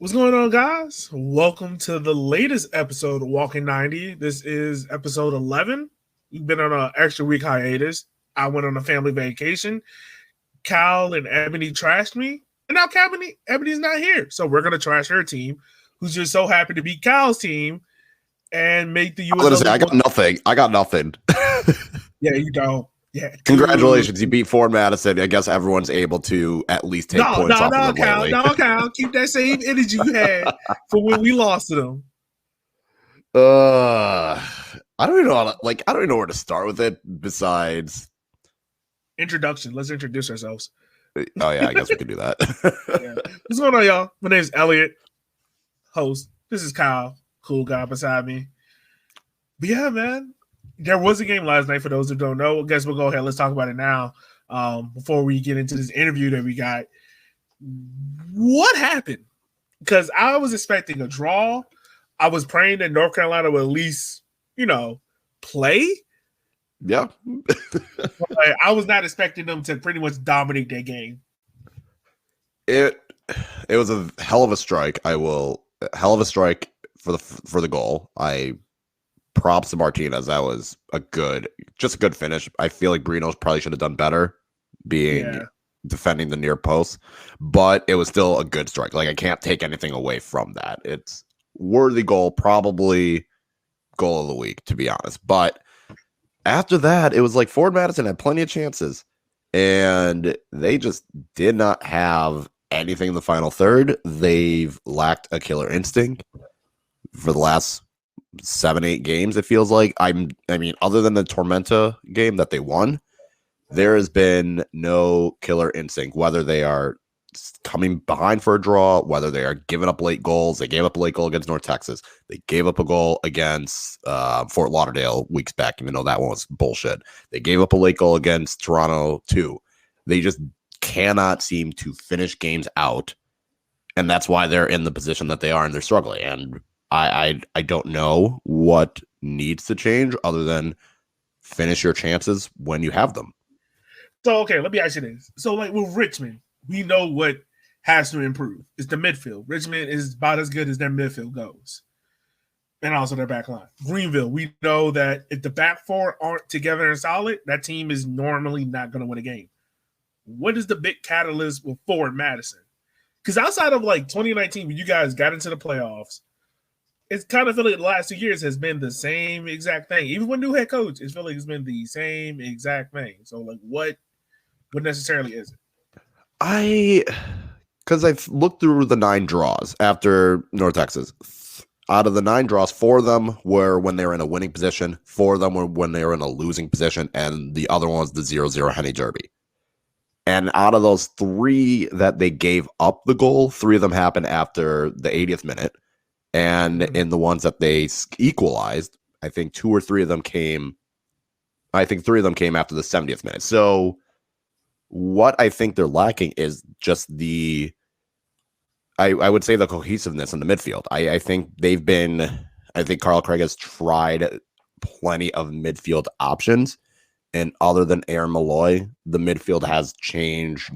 What's going on, guys? Welcome to the latest episode of Walking 90. This is episode 11. We've been on an extra week hiatus. I went on a family vacation. Cal and Ebony trashed me. And now Ebony's not here. So we're going to trash her team, who's just so happy to beat Cal's team and make the USL. I was going to say, I got nothing. Yeah, you don't. Yeah, congratulations, you beat Ford Madison. I guess everyone's able to at least take points off of them lately. Cal, keep that same energy you had for when we lost to them. I don't even know I don't even know where to start with it besides introduction. Let's introduce ourselves. Oh yeah, I guess we could do that. Yeah. What's going on, y'all? My name is Elliot, host. This is Kyle, cool guy beside me. But yeah, man. There was a game last night for those who don't know. I guess we'll go ahead. Let's talk about it now before we get into this interview that we got. What happened? Because I was expecting a draw. I was praying that North Carolina would at least, play. Yeah. I was not expecting them to pretty much dominate that game. It was a hell of a strike. Hell of a strike for the goal. Props to Martinez. That was just a good finish. I feel like Brino's probably should have done better defending the near post, but it was still a good strike. I can't take anything away from that. It's worthy goal, probably goal of the week, to be honest. But after that, it was like Ford Madison had plenty of chances, and they just did not have anything in the final third. They've lacked a killer instinct for the last 7-8 games, it feels like. I mean, other than the Tormenta game that they won, there has been no killer instinct, whether they are coming behind for a draw, whether they are giving up late goals. They gave up a late goal against North Texas. They gave up a goal against Fort Lauderdale weeks back, even though that one was bullshit. They gave up a late goal against Toronto too. They just cannot seem to finish games out, and that's why they're in the position that they are, and they're struggling. And I don't know what needs to change other than finish your chances when you have them. So, okay, let me ask you this. So, with Richmond, we know what has to improve. It's the midfield. Richmond is about as good as their midfield goes. And also their back line. Greenville, we know that if the back four aren't together and solid, that team is normally not going to win a game. What is the big catalyst with Ford Madison? Because outside of 2019, when you guys got into the playoffs, it's kind of feel like the last 2 years has been the same exact thing. Even when new head coach, it's feel like it's been the same exact thing. So, what necessarily is it? Because I've looked through the 9 draws after North Texas. Out of the 9 draws, 4 of them were when they were in a winning position. 4 of them were when they were in a losing position. And the other one was the 0-0 Henny Derby. And out of those 3 that they gave up the goal, 3 of them happened after the 80th minute. And in the ones that they equalized, I think 2 or 3 of them came. I think 3 of them came after the 70th minute. So what I think they're lacking is just I would say the cohesiveness in the midfield. I think Carl Craig has tried plenty of midfield options. And other than Aaron Malloy, the midfield has changed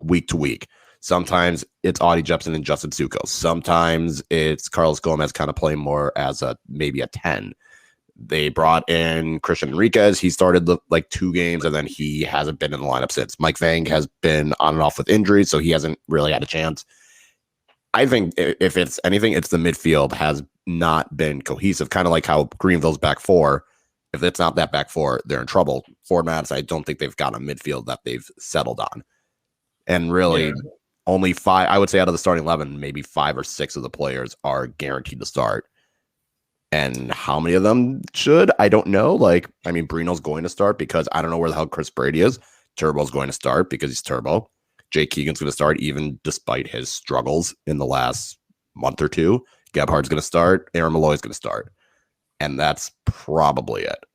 week to week. Sometimes it's Audie Jepson and Justin Succo. Sometimes it's Carlos Gomez kind of playing more as maybe a 10. They brought in Christian Enriquez. He started 2 games, and then he hasn't been in the lineup since. Mike Vang has been on and off with injuries, so he hasn't really had a chance. I think if it's anything, it's the midfield has not been cohesive, kind of like how Greenville's back four. If it's not that back four, they're in trouble. Ford Madison, I don't think they've got a midfield that they've settled on. And really, only 5, I would say out of the starting 11, maybe 5 or 6 of the players are guaranteed to start. And how many of them should? I don't know. Brino's going to start because I don't know where the hell Chris Brady is. Turbo's going to start because he's Turbo. Jake Keegan's going to start even despite his struggles in the last month or 2. Gebhardt's going to start. Aaron Malloy's going to start. And that's probably it.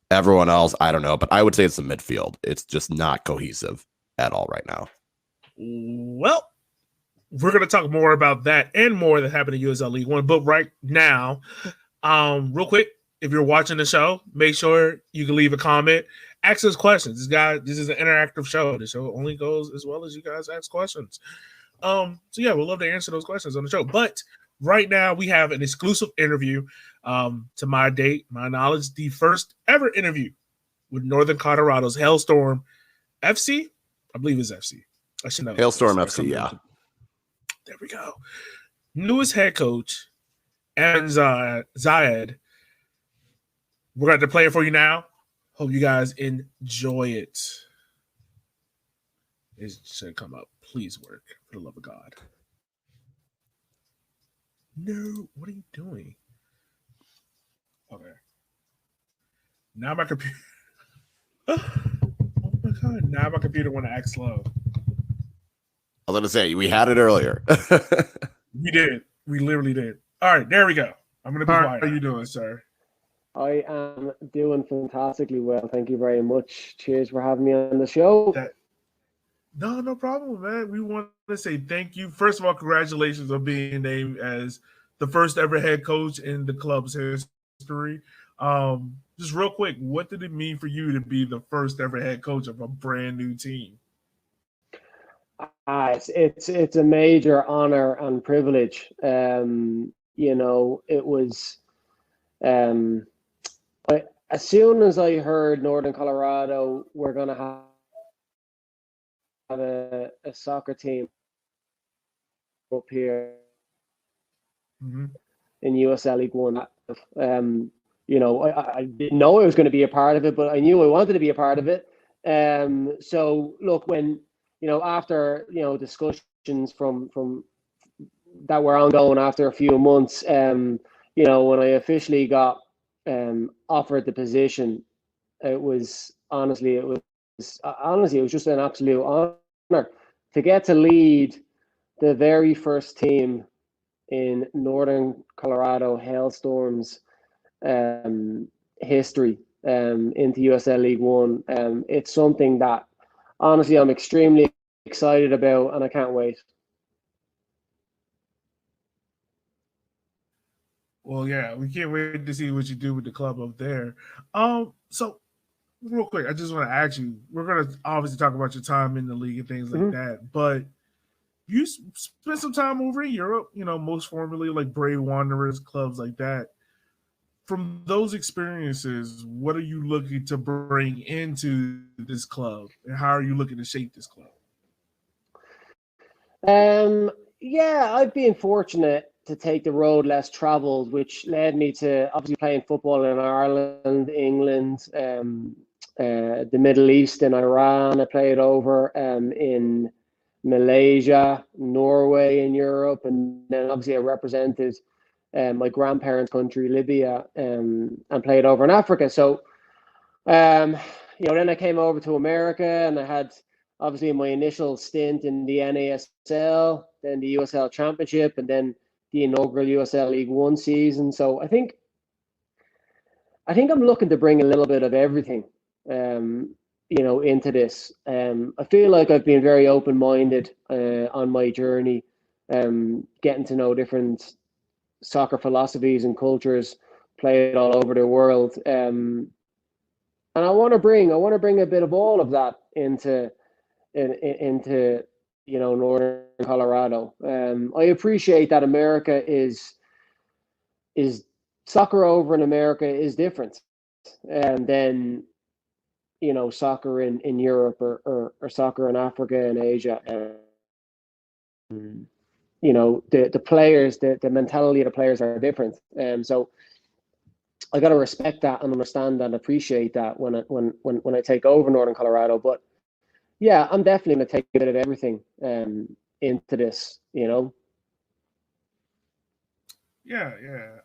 Everyone else, I don't know. But I would say it's the midfield. It's just not cohesive at all right now. Well, we're going to talk more about that and more that happened in USL League One. But right now, real quick, if you're watching the show, make sure you can leave a comment. Ask us questions. This is an interactive show. The show only goes as well as you guys ask questions. So yeah, we'd love to answer those questions on the show. But right now we have an exclusive interview. To my knowledge, the first ever interview with Northern Colorado's Hailstorm FC. I believe it's FC. I should know. Hailstorm FC, yeah. There we go. Newest head coach, Eamon Zayed. We're going to play it for you now. Hope you guys enjoy it. It should come up. Please work, for the love of God. No, what are you doing? Okay. Now my computer. Oh my God! Now my computer want to act slow. I was going to say, we had it earlier. We did. We literally did. All right, there we go. I'm going to be quiet. How are you doing, sir? I am doing fantastically well. Thank you very much. Cheers for having me on the show. No problem, man. We want to say thank you. First of all, congratulations on being named as the first ever head coach in the club's history. Just real quick, what did it mean for you to be the first ever head coach of a brand new team? It's a major honor and privilege. It was as soon as I heard Northern Colorado were going to have a soccer team up here in USL League One. I didn't know I was going to be a part of it, but I knew I wanted to be a part of it. So look, when after discussions from that were ongoing after a few months, when I officially got offered the position, it was just an absolute honor to get to lead the very first team in Northern Colorado Hailstorms history into USL League One. It's something that honestly I'm extremely excited about, and I can't wait. Well, yeah, we can't wait to see what you do with the club up there. So real quick, I just want to ask you, we're going to obviously talk about your time in the league and things like that, but you spent some time over in Europe, most formerly like Brave Wanderers, clubs like that. From those experiences, what are you looking to bring into this club, and how are you looking to shape this club? Yeah, I've been fortunate to take the road less traveled, which led me to obviously playing football in Ireland, England, the Middle East, in Iran. I played over in Malaysia, Norway, in Europe, and then obviously I represented my grandparents' country, Libya, and played over in Africa. So, then I came over to America, and I had obviously my initial stint in the NASL, then the USL Championship, and then the inaugural USL League One season. So I think I'm looking to bring a little bit of everything, into this. I feel like I've been very open-minded on my journey, getting to know different soccer philosophies and cultures played all over the world. And I want to bring a bit of all of that into Northern Colorado. I appreciate that America is soccer over in America is different, and then soccer in Europe or soccer in Africa and Asia. The players, the mentality of the players are different, so I got to respect that and understand and appreciate that when I take over Northern Colorado. But yeah, I'm definitely going to take a bit of everything into this, Yeah.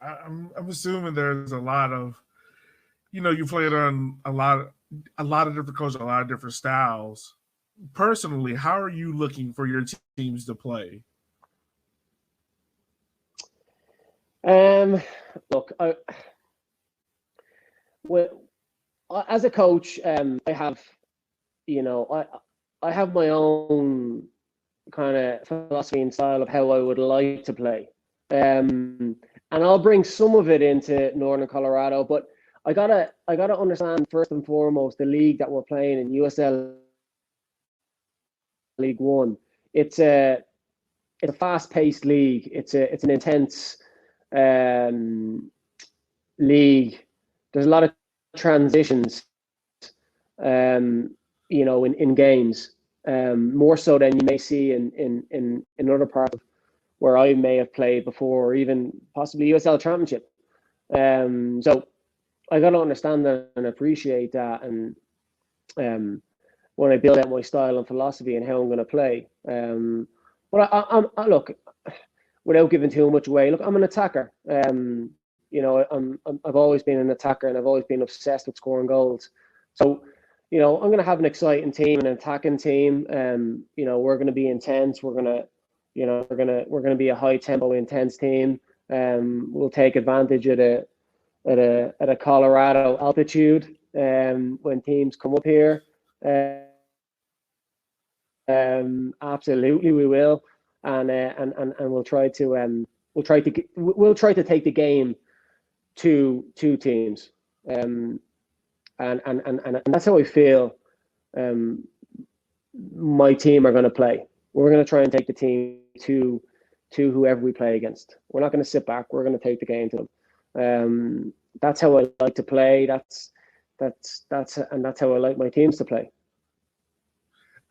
I'm assuming there's a lot of, you played on a lot of different coaches, a lot of different styles. Personally, how are you looking for your teams to play? Look, as a coach, I have, I have my own kind of philosophy and style of how I would like to play. And I'll bring some of it into Northern Colorado, but I gotta understand first and foremost the league that we're playing in, USL League One. It's a it's a fast-paced league. It's an intense league. There's a lot of transitions, in games, more so than you may see in other parts where I may have played before, or even possibly USL Championship. So I got to understand that and appreciate that, and when I build out my style and philosophy and how I'm going to play. But I look, without giving too much away, look, I'm an attacker. I've always been an attacker, and I've always been obsessed with scoring goals. So, I'm going to have an exciting team, an attacking team. We're going to be intense. We're going to be a high tempo, intense team. We'll take advantage of a Colorado altitude when teams come up here. Absolutely, we will, and we'll try to take the game to two teams, and that's how I feel. My team are going to play. We're going to try and take the team to whoever we play against. We're not going to sit back. We're going to take the game to them. That's how I like to play. That's how I like my teams to play.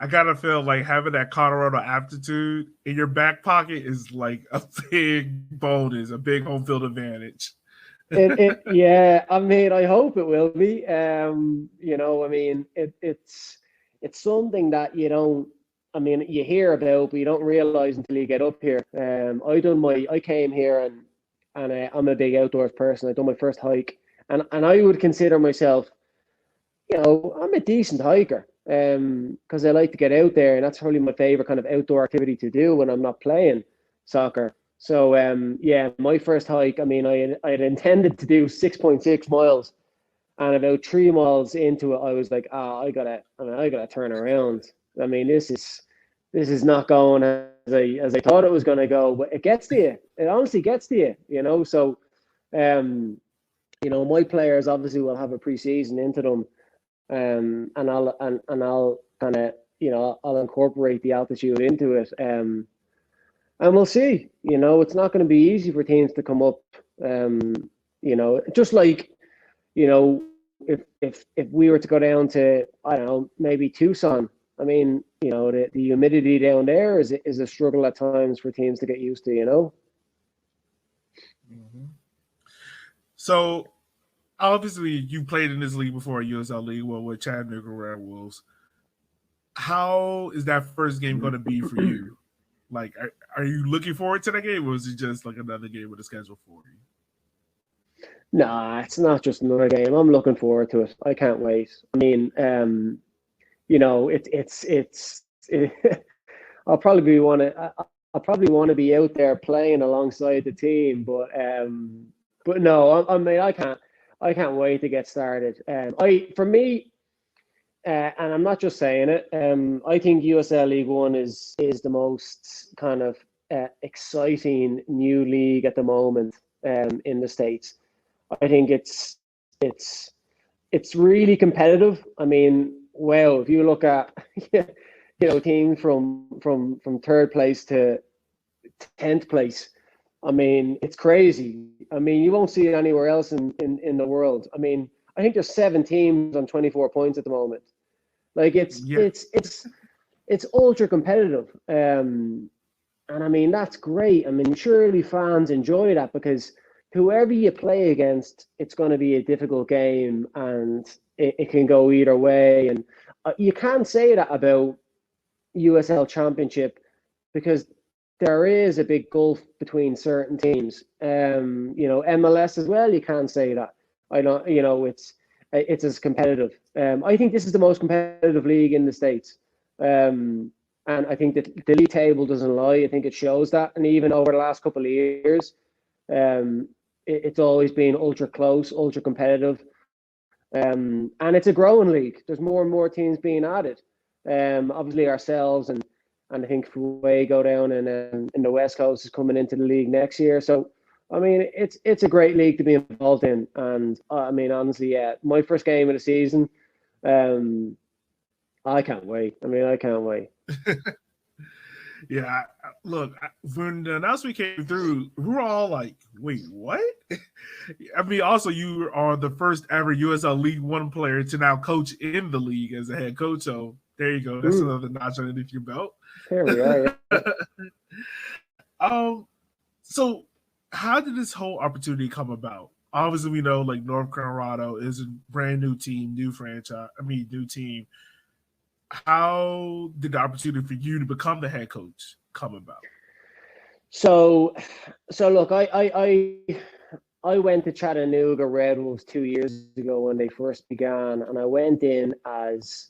I gotta feel like having that Colorado aptitude in your back pocket is like a big bonus, a big home field advantage. Yeah, I mean, I hope it will be. It's something that you hear about, but you don't realize until you get up here. I came here and I'm a big outdoors person. I done my first hike, and I would consider myself, I'm a decent hiker. Because I like to get out there, and that's probably my favorite kind of outdoor activity to do when I'm not playing soccer. So my first hike, I mean, I had intended to do 6.6 miles, and about 3 miles into it, I was like, I gotta turn around. I mean, this is not going as I thought it was gonna go, but it gets to you. It honestly gets to you, So, my players obviously will have a pre-season into them. And I'll kind of I'll incorporate the altitude into it, and we'll see. It's not going to be easy for teams to come up. Just like if we were to go down to, I don't know, maybe Tucson. I mean, the humidity down there is a struggle at times for teams to get used to. Mm-hmm. So. Obviously, you played in this league before, USL League, with Chattanooga Red Wolves. How is that first game going to be for you? Like, are you looking forward to that game, or is it just like another game with a schedule for you? Nah, it's not just another game. I'm looking forward to it. I can't wait. I mean, I'll probably want to be out there playing alongside the team, but no, I mean, I can't wait to get started. For me, and I'm not just saying it. I think USL League One is the most kind of exciting new league at the moment in the States. I think it's really competitive. I mean, well, if you look at teams from third place to 10th place. I mean, it's crazy. I mean, you won't see it anywhere else in the world. I mean, I think there's 7 teams on 24 points at the moment. Like it's ultra competitive. And I mean, that's great. I mean, surely fans enjoy that because whoever you play against, it's going to be a difficult game and it can go either way. And you can't say that about USL Championship because there is a big gulf between certain teams. MLS as well, you can't say that. I don't, it's as competitive. I think this is the most competitive league in the States. And I think that the league table doesn't lie. I think it shows that. And even over the last couple of years, it's always been ultra close, ultra competitive. And it's a growing league. There's more and more teams being added. Obviously ourselves and I think Fuego down in the West Coast is coming into the league next year. So, I mean, it's a great league to be involved in. And I mean, honestly, yeah, my first game of the season, I can't wait. I mean, I can't wait. Yeah, look, when the announcement came through, we were all like, "Wait, what?" I mean, also you are the first ever USL League One player to now coach in the league as a head coach. So there you go. That's another notch underneath your belt. Here we are. Yeah. So how did this whole opportunity come about? Obviously, we know like North Colorado is a brand new team, new franchise. I mean, new team. How did the opportunity for you to become the head coach come about? So look, I went to Chattanooga Red Wolves 2 years ago when they first began, and I went in as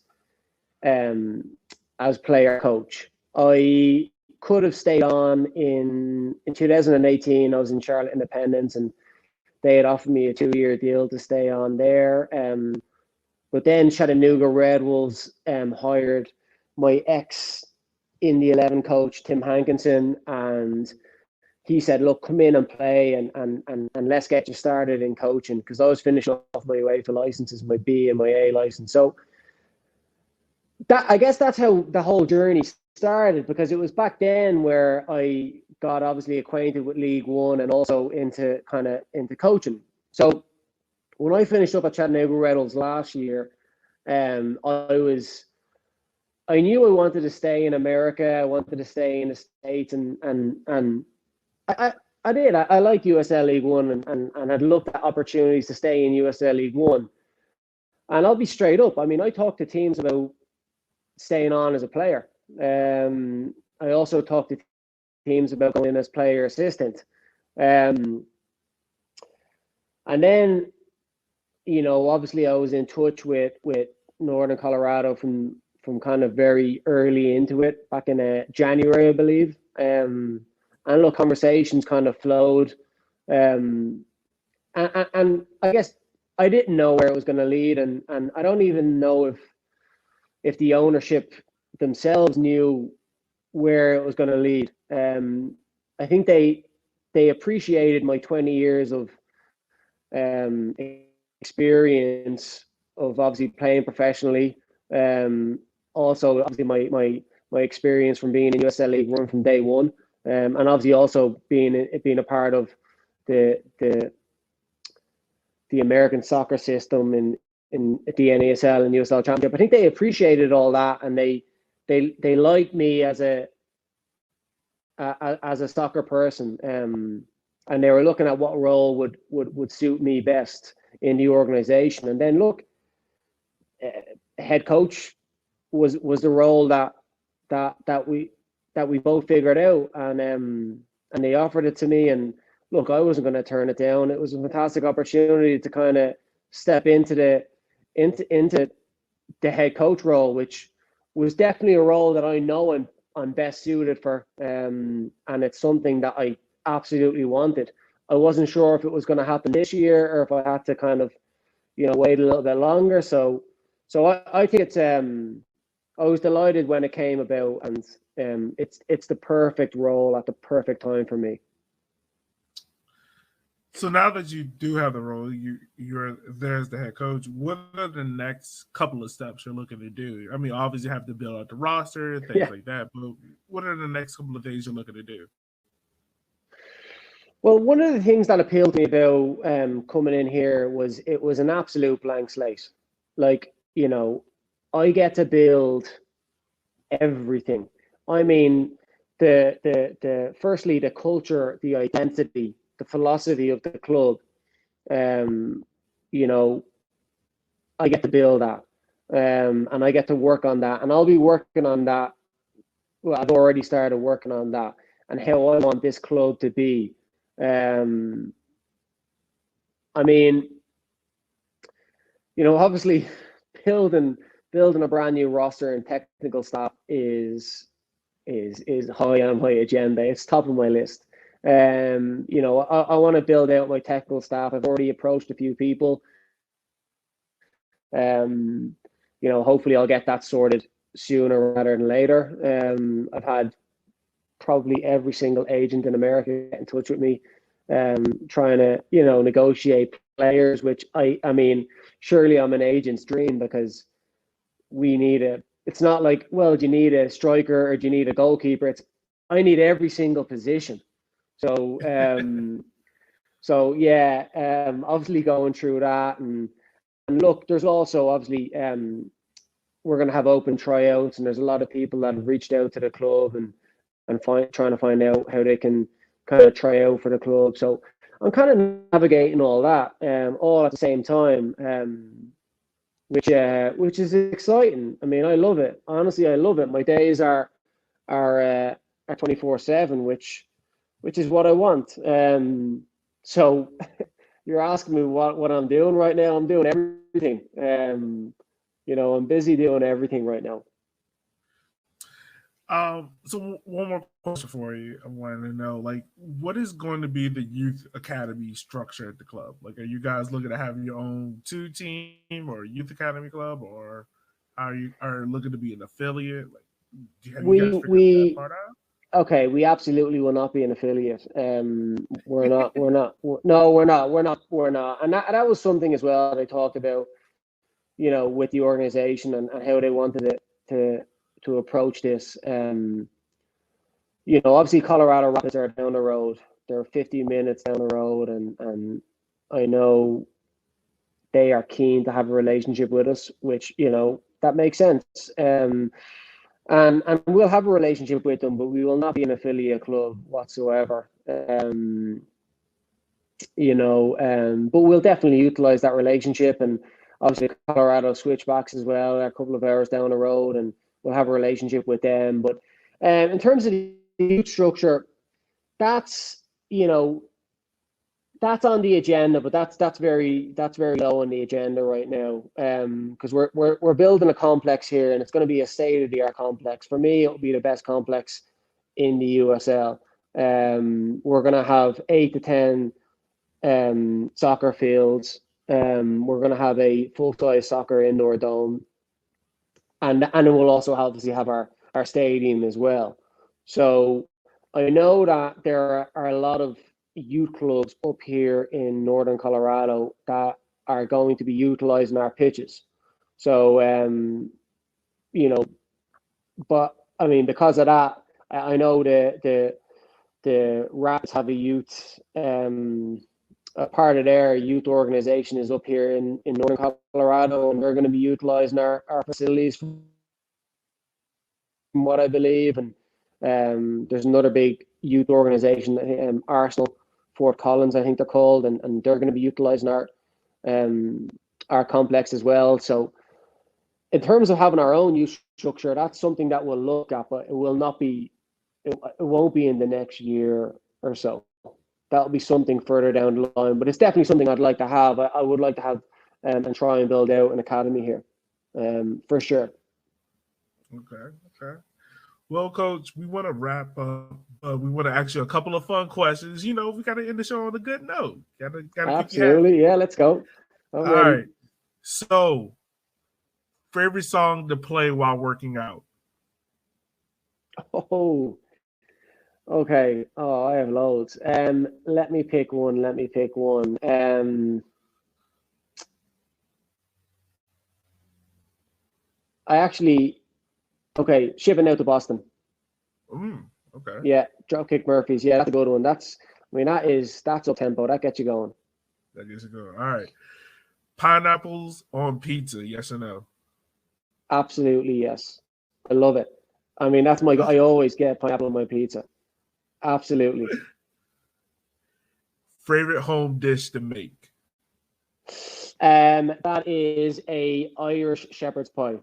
player coach. I could have stayed on in 2018. I was in Charlotte Independence, and they had offered me a 2-year deal to stay on there. But then Chattanooga Red Wolves hired my ex in the 11 coach, Tim Hankinson, and he said, look, come in and play and let's get you started in coaching, because I was finishing off my UEFA licenses, my B and my A license. So that, I guess that's how the whole journey started, because it was back then where I got obviously acquainted with League One and also into coaching. So when I finished up at Chattanooga Red Wolves last year, I knew I wanted to stay in America. I wanted to stay in the States, and I did. I like USL League One, and I'd looked at opportunities to stay in USL League One. And I'll be straight up. I mean, I talked to teams about staying on as a player. I also talked to teams about going in as player assistant. And then, obviously I was in touch with Northern Colorado from kind of very early into it, back in January, I believe. And look, conversations kind of flowed. And I guess I didn't know where it was going to lead. And I don't even know if the ownership themselves knew where it was going to lead. I think they appreciated my 20 years of experience of obviously playing professionally. Also, obviously my experience from being in USL League One from day one, and obviously also being a part of the American soccer system in the NASL and USL Championship. I think they appreciated all that, and they liked me as a soccer person, and they were looking at what role would suit me best in the organization. And then look, head coach was the role that we both figured out, and they offered it to me, and look, I wasn't going to turn it down. It was a fantastic opportunity to kind of step into the head coach role, which was definitely a role that I know I'm best suited for, and it's something that I absolutely wanted. I wasn't sure if it was going to happen this year or if I had to kind of, wait a little bit longer. So I think it's I was delighted when it came about, and it's the perfect role at the perfect time for me. So now that you do have the role, you're there as the head coach. What are the next couple of steps you're looking to do? I mean, obviously you have to build out the roster, things like that. But what are the next couple of things you're looking to do? Well, one of the things that appealed to me about coming in here was it was an absolute blank slate. Like, I get to build everything. I mean, the firstly, the culture, the identity, the philosophy of the club. You know, I get to build that, and I get to work on that, and I'll be working on that. Well, I've already started working on that, and how I want this club to be. Um, I mean, obviously, building building a brand new roster and technical staff is high on my agenda. It's top of my list. I want to build out my technical staff. I've already approached a few people. Hopefully I'll get that sorted sooner rather than later. I've had probably every single agent in America get in touch with me, trying to, negotiate players, which I mean, surely I'm an agent's dream, because it's not like, well, do you need a striker or do you need a goalkeeper? I need every single position. So obviously going through that, and look, there's also obviously we're going to have open tryouts, and there's a lot of people that have reached out to the club and trying to find out how they can kind of try out for the club. So I'm kind of navigating all that, all at the same time, which is exciting. I mean, I love it. Honestly, I love it. My days are 24/7, which is what I want. So you're asking me what I'm doing right now. I'm doing everything. I'm busy doing everything right now. So one more question for you. I wanted to know, like, what is going to be the youth academy structure at the club? Like, are you guys looking to have your own 2-team or youth academy club, or are you looking to be an affiliate? Like, have you guys figured that part out? Okay, we absolutely will not be an affiliate. We're not. We're not. And that was something as well that I talked about, with the organization and how they wanted it to approach this. Obviously Colorado Rapids are down the road. They're 50 minutes down the road, and I know they are keen to have a relationship with us, which that makes sense. And we'll have a relationship with them, but we will not be an affiliate club whatsoever. But we'll definitely utilize that relationship, and obviously Colorado Switchbacks as well. They're a couple of hours down the road, and we'll have a relationship with them. But in terms of the youth structure, that's on the agenda, but that's very low on the agenda right now. Because we're building a complex here, and it's going to be a state-of-the-art complex. For me, it'll be the best complex in the USL. We're going to have 8 to 10 soccer fields. We're going to have a full-size soccer indoor dome, and then we'll also obviously have our stadium as well. So I know that there are a lot of youth clubs up here in northern Colorado that are going to be utilizing our pitches. So but I mean, because of that, I know the Raps have a youth a part of their youth organization is up here in northern Colorado, and they're going to be utilizing our facilities from what I believe. And there's another big youth organization, Arsenal Fort Collins, I think they're called, and they're going to be utilizing our complex as well. So in terms of having our own youth structure, that's something that we'll look at, but it won't be in the next year or so. That'll be something further down the line, but it's definitely something I'd like to have. I would like to have and try and build out an academy here, for sure. Okay. Well, Coach, we want to wrap up. We want to ask you a couple of fun questions. We got to end the show on a good note. Got to absolutely, yeah. Let's go. All right. So, favorite song to play while working out? Oh, okay. Oh, I have loads. Let me pick one. Shipping Out to Boston. Okay. Yeah, Dropkick Murphys. Yeah, that's a good one. That's up tempo. That gets you going. All right. Pineapples on pizza, yes or no? Absolutely, yes. I love it. I mean, that's I always get pineapple on my pizza. Absolutely. Favorite home dish to make? That is a Irish shepherd's pie.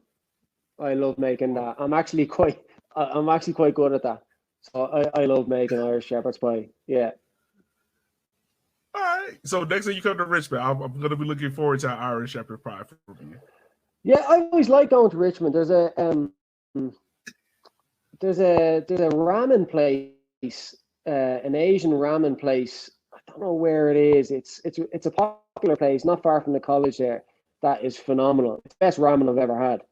I love making that. I'm actually quite good at that. So I love making Irish shepherd's pie. Yeah. All right. So next time you come to Richmond, I'm going to be looking forward to Irish shepherd pie from you. Yeah, I always like going to Richmond. There's a ramen place, an Asian ramen place. I don't know where it is. It's a popular place, not far from the college there. That is phenomenal. It's the best ramen I've ever had.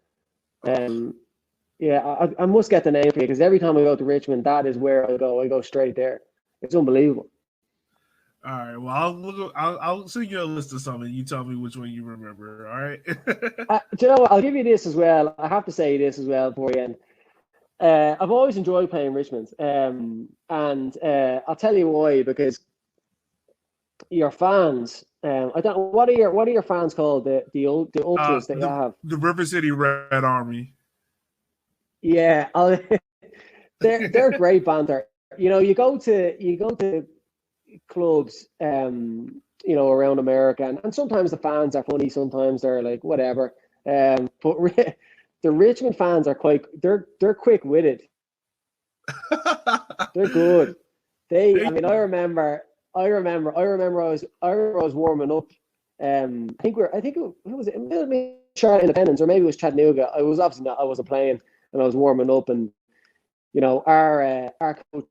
Yeah, I must get the name for you, because every time I go to Richmond, that is where I go. I go straight there. It's unbelievable. All right. Well, I'll send you a list of something. You tell me which one you remember. All right. Do you know what? I'll give you this as well. I have to say this as well before you end. I've always enjoyed playing Richmond, and I'll tell you why. Because your fans, I don't. What are your fans called? The ultras that you have. The River City Red Army. Yeah, they're great banter. You go to clubs, around America, and sometimes the fans are funny, sometimes they're like whatever. But the Richmond fans are they're quick witted. They're good. I remember I was warming up. I think it was Charlotte Independence, or maybe it was Chattanooga. I wasn't playing, and I was warming up, and our coach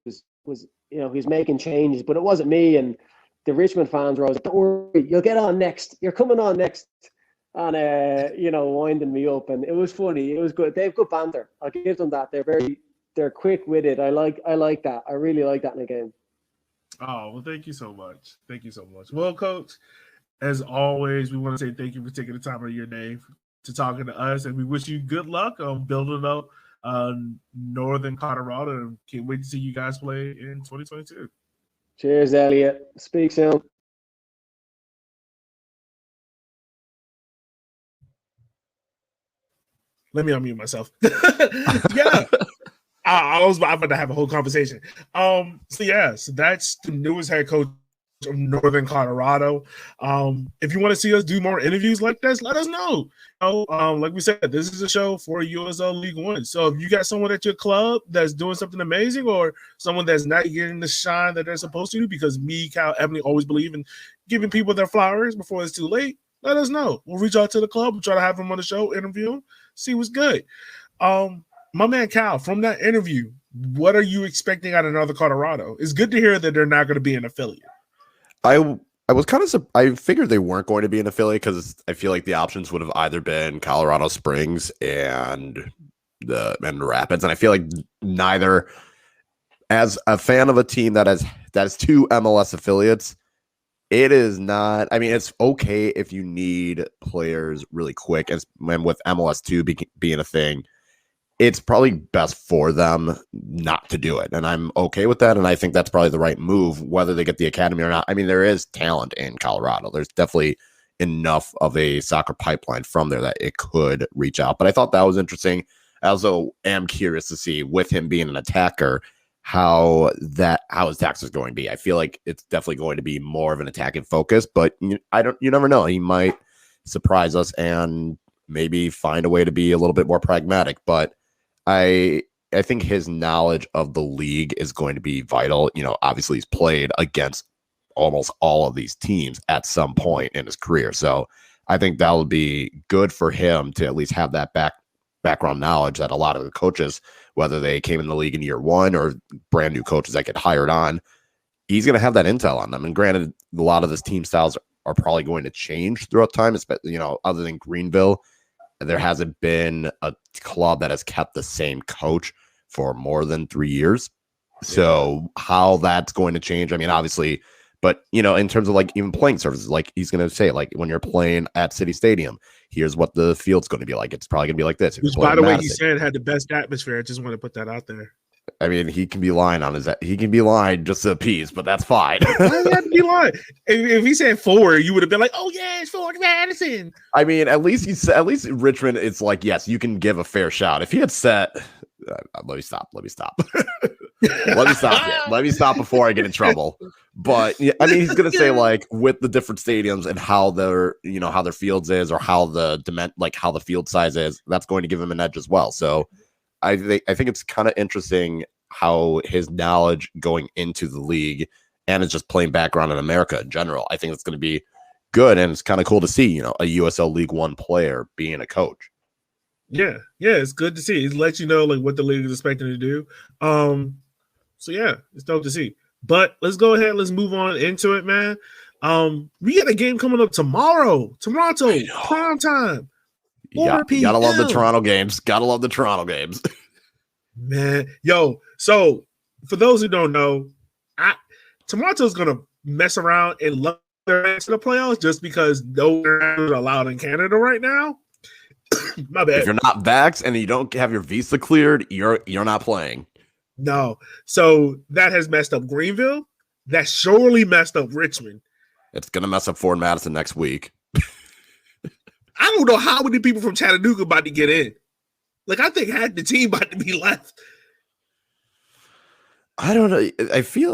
was he's making changes, but it wasn't me. And the Richmond fans were always like, "Don't worry, you'll get on next. You're coming on next," and winding me up. And it was funny. It was good. They have good banter. I'll give them that. They're quick witted. I like that. I really like that in a game. Oh, well, thank you so much. Thank you so much. Well, Coach, as always, we want to say thank you for taking the time of your day to talking to us, and we wish you good luck on building up Northern Colorado, and can't wait to see you guys play in 2022. Cheers, Elliot. Speak soon. Let me unmute myself. Yeah. I was about to have a whole conversation. So that's the newest head coach of Northern Colorado. If you want to see us do more interviews like this, let us know. Like we said, this is a show for USL League One. So if you got someone at your club that's doing something amazing, or someone that's not getting the shine that they're supposed to, because me, Cal, Ebony always believe in giving people their flowers before it's too late, let us know. We'll reach out to the club. We'll try to have them on the show, interview them, see what's good. My man Cal, from that interview, what are you expecting out of Northern Colorado? It's good to hear that they're not going to be an affiliate. I was kind of I figured they weren't going to be an affiliate, because I feel like the options would have either been Colorado Springs and Rapids, and I feel like neither. As a fan of a team that has two MLS affiliates, it is not. I mean, it's okay if you need players really quick, and with MLS2 being a thing, it's probably best for them not to do it. And I'm okay with that. And I think that's probably the right move, whether they get the academy or not. I mean, there is talent in Colorado. There's definitely enough of a soccer pipeline from there that it could reach out. But I thought that was interesting. I also am curious to see, with him being an attacker, how his tax is going to be. I feel like it's definitely going to be more of an attacking focus, but you never know. He might surprise us and maybe find a way to be a little bit more pragmatic. But I think his knowledge of the league is going to be vital. Obviously he's played against almost all of these teams at some point in his career. So I think that will be good for him to at least have that background knowledge that a lot of the coaches, whether they came in the league in year one or brand new coaches that get hired on, he's going to have that intel on them. And granted, a lot of his team styles are probably going to change throughout time, especially, other than Greenville. There hasn't been a club that has kept the same coach for more than 3 years. So how that's going to change, I mean, obviously, but, in terms of like even playing surfaces, like he's going to say, like, when you're playing at City Stadium, here's what the field's going to be like. It's probably going to be like this. Which, by the way, he said had the best atmosphere. I just want to put that out there. I mean, he can be lying just to appease, but that's fine. He had to be lying. If he said 4, you would have been like, "Oh yeah, it's 4 Madison." I mean, at least Richmond, it's like, yes, you can give a fair shout. If he had said, let me stop. Let me stop before I get in trouble. But yeah, I mean, he's gonna say, like, with the different stadiums and how their fields is, or how how the field size is, that's going to give him an edge as well. So I think it's kind of interesting how his knowledge going into the league and it's just playing background in America in general. I think it's going to be good, and it's kind of cool to see, a USL League One player being a coach. Yeah, it's good to see. It lets you know like what the league is expecting to do. So yeah, it's dope to see. But let's go ahead. Let's move on into it, man. We got a game coming up tomorrow. Toronto, prime time. Gotta love the Toronto games. Man, so for those who don't know, Toronto's gonna mess around and look their way to the playoffs just because no internationals are allowed in Canada right now. My bad. If you're not vaxxed and you don't have your visa cleared, you're not playing. No. So that has messed up Greenville. That surely messed up Richmond. It's gonna mess up Ford Madison next week. I don't know how many people from Chattanooga about to get in. Like, I think half the team about to be left. I don't know. I feel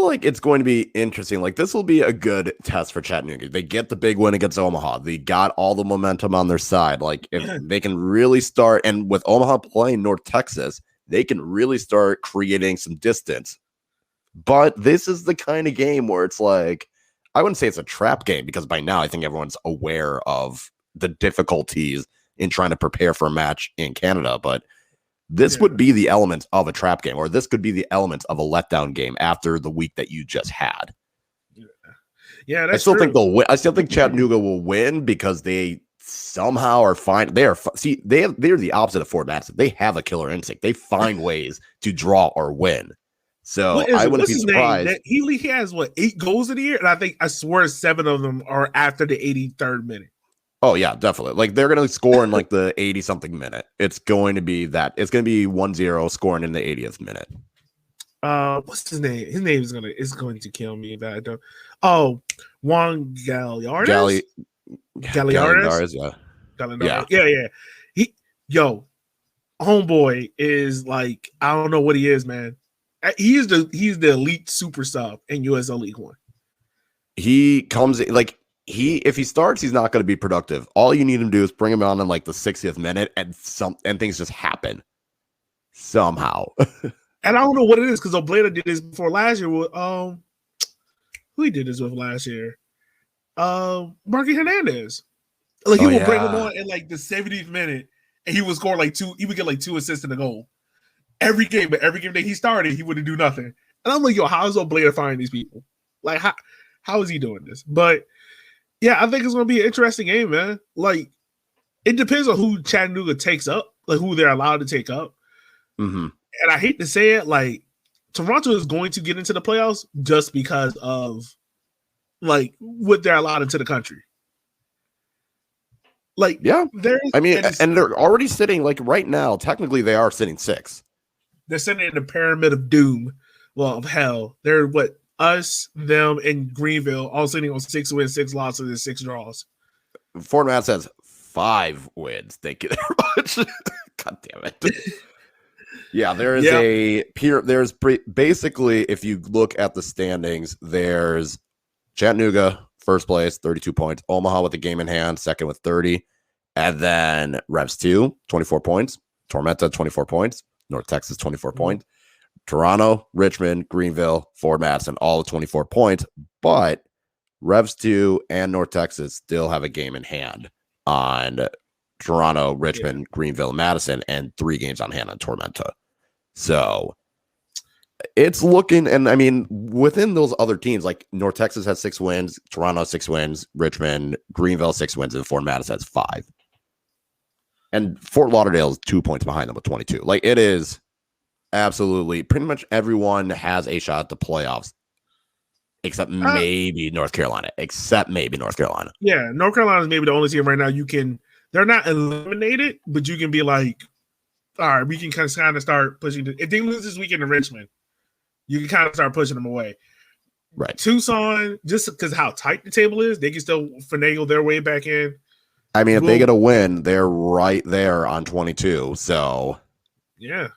like it's going to be interesting. Like, this will be a good test for Chattanooga. They get the big win against Omaha. They got all the momentum on their side. Like, if they can really start, and with Omaha playing North Texas, they can really start creating some distance. But this is the kind of game where it's like, I wouldn't say it's a trap game, because by now I think everyone's aware of the difficulties in trying to prepare for a match in Canada. But this would be the elements of a trap game, or this could be the elements of a letdown game after the week that you just had. Yeah, that's I still true. think they'll win. I still think Chattanooga will win because they somehow are fine. They're the opposite of Fort Madison. They have a killer instinct. They find ways to draw or win. So I wouldn't be surprised. He has 8 goals in the year, and I swear 7 of them are after the 83rd minute. Oh yeah, definitely. Like, they're going to score in like the 80 something minute. It's going to be that. It's going to be 1-0 scoring in the 80th minute. What's his name? His name is going to kill me if I don't. Oh, Juan Gallardo. Gallardo, yeah. Homeboy is like, I don't know what he is, man. He's the elite super sub in USL League One. He comes in, like, if he starts, he's not going to be productive. All you need him to do is bring him on in like the 60th minute, and things just happen somehow. And I don't know what it is, because Obleda did this before last year with who he did this with last year? Marky Hernandez. Like, he would bring him on in like the 70th minute, and he would score like 2. He would get like 2 assists and a goal every game. But every game that he started, he wouldn't do nothing. And I'm like, yo, how is Obleda finding these people? Like, how is he doing this? But yeah, I think it's going to be an interesting game, man. Like, it depends on who Chattanooga takes up, like who they're allowed to take up. Mm-hmm. And I hate to say it, like, Toronto is going to get into the playoffs just because of like what they're allowed into the country. Like, yeah, and they're already sitting, like, right now. Technically, they are sitting 6. They're sitting in the pyramid of doom. Well, of hell. They're us, them, and Greenville all sitting on 6 wins, 6 losses, and 6 draws. Fort Matt says 5 wins. Thank you very much. God damn it. Yeah, there is there's basically, if you look at the standings, there's Chattanooga, first place, 32 points. Omaha with a game in hand, second with 30. And then Revs 2, 24 points. Tormenta, 24 points. North Texas, 24 points. Toronto, Richmond, Greenville, Fort Madison, all with 24 points. But Revs 2 and North Texas still have a game in hand on Toronto, Richmond, Greenville, and Madison, and 3 games on hand on Tormenta. So it's looking, and I mean, within those other teams, like North Texas has 6 wins, Toronto 6 wins, Richmond, Greenville 6 wins, and Fort Madison has 5. And Fort Lauderdale is 2 points behind them with 22. Like, it is absolutely, pretty much everyone has a shot at the playoffs, except maybe North Carolina. Yeah, North Carolina is maybe the only team right now they're not eliminated, but you can be like, all right, we can kind of start pushing. If they lose this weekend in Richmond, you can kind of start pushing them away. Right. Tucson, just because how tight the table is, they can still finagle their way back in. I mean, if they get a win, they're right there on 22. So, yeah.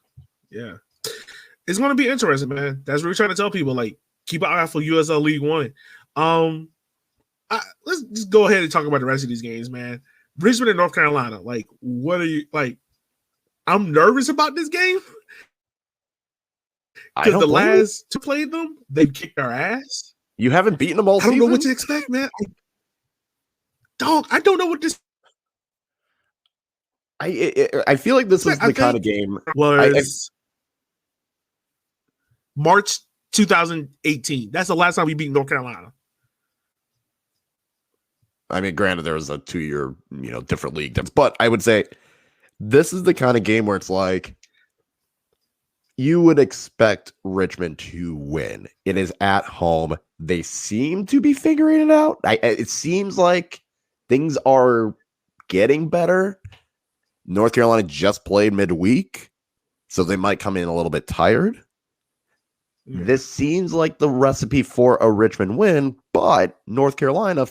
It's going to be interesting, man. That's what we're trying to tell people. Like, keep an eye out for USL League One. Let's just go ahead and talk about the rest of these games, man. Richmond and North Carolina. Like, what are you like? I'm nervous about this game because the last 2 played them, they kicked our ass. You haven't beaten them all season? I don't know what to expect, man. I don't know what this. I feel like this is the kind of game. Was March 2018. That's the last time we beat North Carolina. I mean, granted, there was a 2-year, different league, but I would say this is the kind of game where it's like you would expect Richmond to win. It is at home. They seem to be figuring it out. It seems like things are getting better. North Carolina just played midweek, so they might come in a little bit tired. This seems like the recipe for a Richmond win, but North Carolina,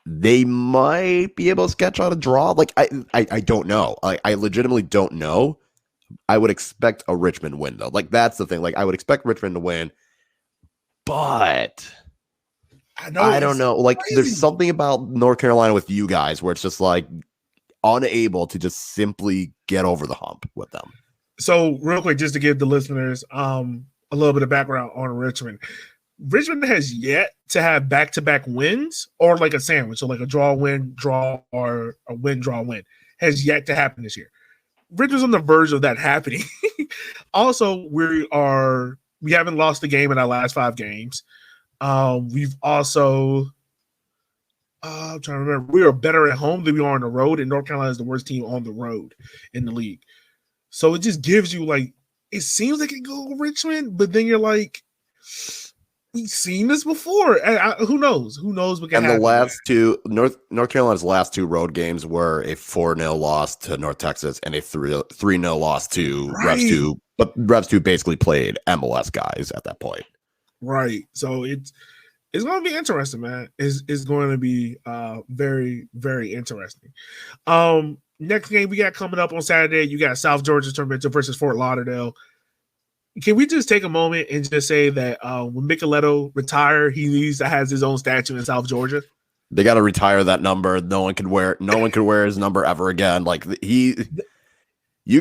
they might be able to sketch out a draw. Like, I don't know. I legitimately don't know. I would expect a Richmond win, though. Like, that's the thing. Like, I would expect Richmond to win, but I don't know. Like, there's something about North Carolina with you guys where it's just like unable to just simply get over the hump with them. So real quick, just to give the listeners a little bit of background on Richmond. Richmond has yet to have back-to-back wins or like a sandwich, so like a draw, win, draw, or a win, draw, win. Has yet to happen this year. Richmond's on the verge of that happening. Also, we haven't lost a game in our last 5 games. We've also I'm trying to remember. We are better at home than we are on the road, and North Carolina is the worst team on the road in the league. So it just gives you like it seems like it go Richmond, but then you're like, we've seen this before. Who knows? Who knows what can happen? And the last two North Carolina's last 2 road games were a 4-0 loss to North Texas and a 3-0 loss to Revs 2. But Revs 2 basically played MLS guys at that point. Right. So it's going to be interesting, man. It's going to be very, very interesting. Next game we got coming up on Saturday, you got South Georgia Tormenta versus Fort Lauderdale. Can we just take a moment and just say that when Micheletto retire, he needs to have his own statue in South Georgia? They got to retire that number. No one could wear his number ever again. Like you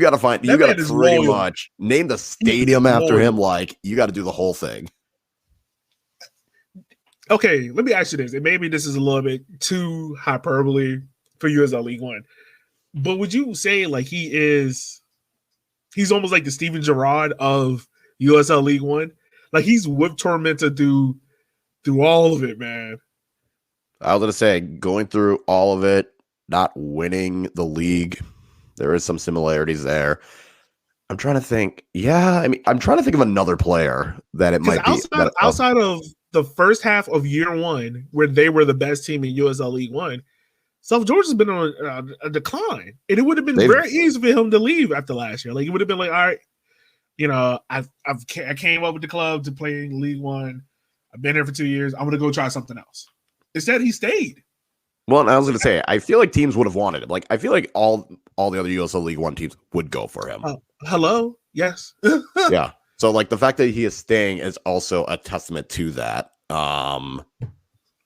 got to pretty much name the stadium after him. Like you got to do the whole thing. Okay, let me ask you this. And maybe this is a little bit too hyperbole for USL League One. But would you say like he's almost like the Steven Gerrard of USL League One? Like he's whipped Tormenta through all of it, man. I was going to say, going through all of it, not winning the league, there is some similarities there. I'm trying to think. Yeah, I mean, I'm trying to think of another player that it might be. Outside of the first half of year 1, where they were the best team in USL League One, South Georgia's been on a decline, and it would have been very easy for him to leave after last year. Like it would have been like, all right, I came up with the club to play in League One. I've been here for 2 years. I'm gonna go try something else. Instead, he stayed. Well, I was gonna say, I feel like teams would have wanted him. Like I feel like all the other USL League One teams would go for him. Hello, yes, yeah. So like the fact that he is staying is also a testament to that.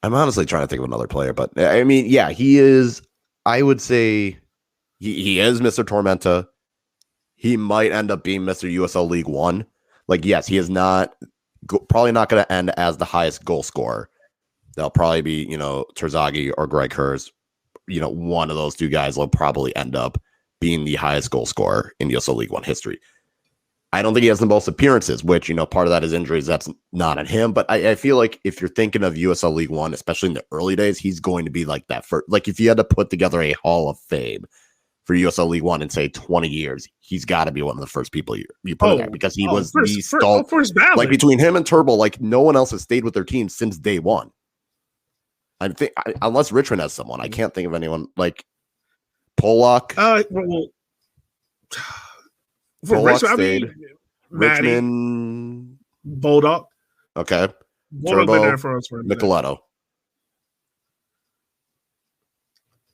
I'm honestly trying to think of another player, but I mean, yeah, he is. I would say he is Mr. Tormenta. He might end up being Mr. USL League One. Like, yes, he is probably not going to end as the highest goal scorer. They'll probably be, Terzaghi or Greg Hurst. One of those 2 guys will probably end up being the highest goal scorer in USL League One history. I don't think he has the most appearances, which, part of that is injuries. That's not on him. But I feel like if you're thinking of USL League One, especially in the early days, he's going to be like that. Like if you had to put together a Hall of Fame for USL League One in, say, 20 years, he's got to be one of the first people you put in there because he was the stall. Like between him and Turbo, like no one else has stayed with their team since day one. I think unless Richmond has someone, I can't think of anyone like Pollock. For Richmond, stayed. Richmond Bulldog. Okay. Turbo, Micheletto.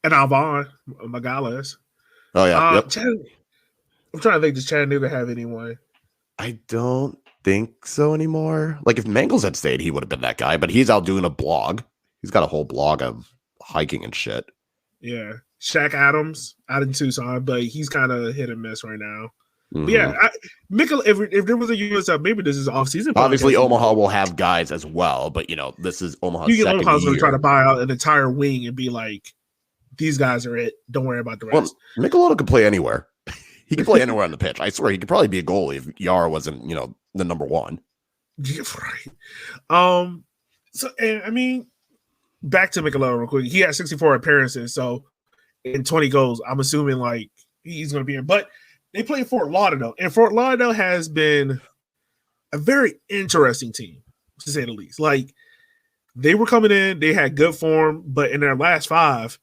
And Alvon Magales. Oh, yeah. Yep. I'm trying to think, does Chattanooga have anyone? I don't think so anymore. Like, if Mangles had stayed, he would have been that guy, but he's out doing a blog. He's got a whole blog of hiking and shit. Yeah. Shaq Adams out in Tucson, but he's kind of hit and miss right now. Mm-hmm. But yeah, if there was a USL, maybe this is off-season. Obviously, Omaha will have guys as well, but, this is Omaha's second Omaha's year. going to try to buy out an entire wing and be like, these guys are it. Don't worry about the rest. Well, Micheletto could play anywhere. He could play anywhere on the pitch. I swear, he could probably be a goalie if Yara wasn't, the number 1. Yeah, right. So, and I mean, back to Micheletto real quick. He had 64 appearances, so in 20 goals, I'm assuming like he's going to be in. But they play Fort Lauderdale, and Fort Lauderdale has been a very interesting team, to say the least. Like, they were coming in, they had good form, but in their last 5,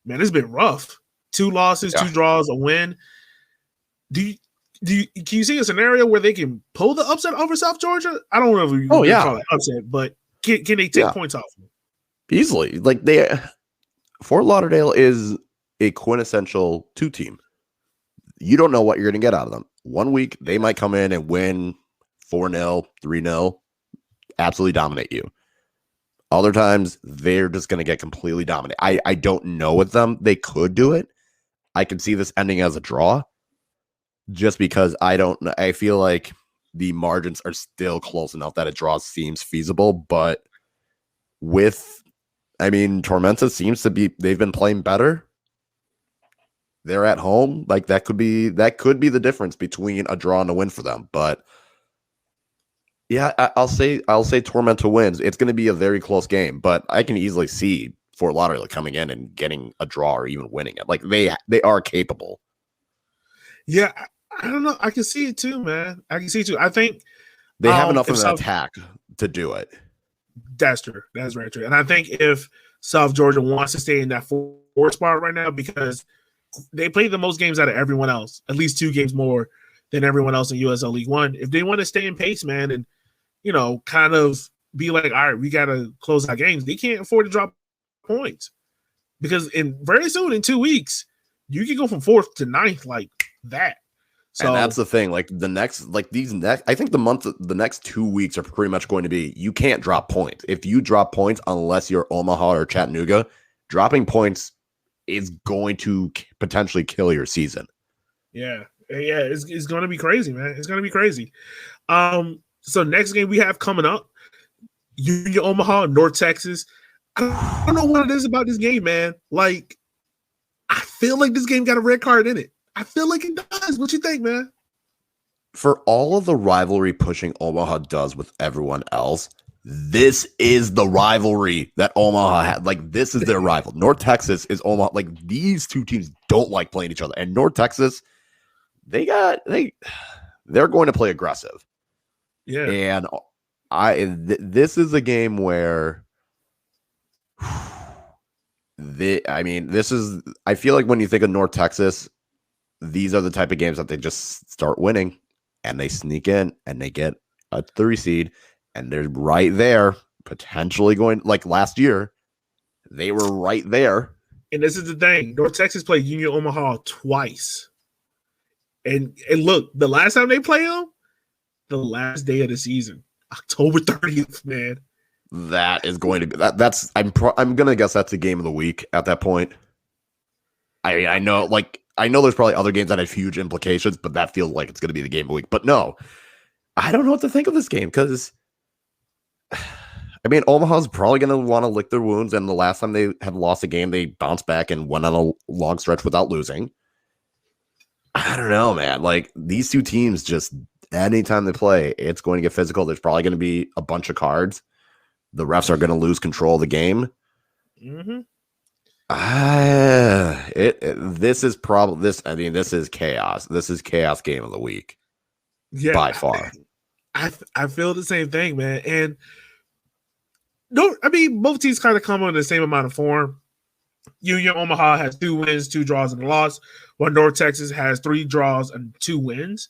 man, it's been rough. 2 losses, 2 draws, a win. Can you see a scenario where they can pull the upset over South Georgia? I don't know if you can call it upset, but can they take points off them? Easily. Like Fort Lauderdale is a quintessential 2 team. You don't know what you're going to get out of them. One week, they might come in and win 4-0, 3-0, absolutely dominate you. Other times, they're just going to get completely dominated. I don't know with them. They could do it. I could see this ending as a draw just because I feel like the margins are still close enough that a draw seems feasible. But Tormenta seems to be, they've been playing better. They're at home. Like that could be the difference between a draw and a win for them. But yeah, I'll say Tormenta wins. It's going to be a very close game, but I can easily see Fort Lauderdale coming in and getting a draw or even winning it. Like they are capable. Yeah, I don't know. I can see it too, man. I can see it too. I think they have enough of an attack to do it. That's true. That's very true. And I think if South Georgia wants to stay in that 4 spot right now, because they play the most games out of everyone else, at least 2 games more than everyone else in USL League One. If they want to stay in pace, man, and kind of be like, all right, we got to close our games, they can't afford to drop points because very soon in 2 weeks, you can go from 4th to 9th like that. So, and that's the thing. Like I think the next 2 weeks are pretty much going to be, you can't drop points. If you drop points, unless you're Omaha or Chattanooga, dropping points is going to potentially kill your season. Yeah, it's going to be crazy, man. It's going to be crazy. So next game we have coming up, Union Omaha, North Texas. I don't know what it is about this game, man. Like, I feel like this game got a red card in it. I feel like it does. What you think, man? For all of the rivalry pushing Omaha does with everyone else, this is the rivalry that Omaha had. Like, this is their rival. North Texas is Omaha. Like, these 2 teams don't like playing each other. And North Texas, they're going to play aggressive. Yeah. And this is a game where I feel like when you think of North Texas, these are the type of games that they just start winning and they sneak in and they get a 3 seed and they're right there, potentially going, like last year, they were right there. And this is the thing. North Texas played Union Omaha twice. And look, the last time they played them, the last day of the season, October 30th, man. That is going to be that's I'm going to guess that's the game of the week at that point. I know there's probably other games that have huge implications, but that feels like it's going to be the game of the week. But no, I don't know what to think of this game because Omaha's probably going to want to lick their wounds, and the last time they had lost a game, they bounced back and went on a long stretch without losing. I don't know, man. Like, these 2 teams, just anytime they play, it's going to get physical. There's probably going to be a bunch of cards. The refs are going to lose control of the game. Mm-hmm. This is chaos. This is chaos game of the week. Yeah, by far. I feel the same thing, man. And both teams kind of come on the same amount of form. Union Omaha has 2 wins, 2 draws, and a loss, while North Texas has 3 draws and 2 wins.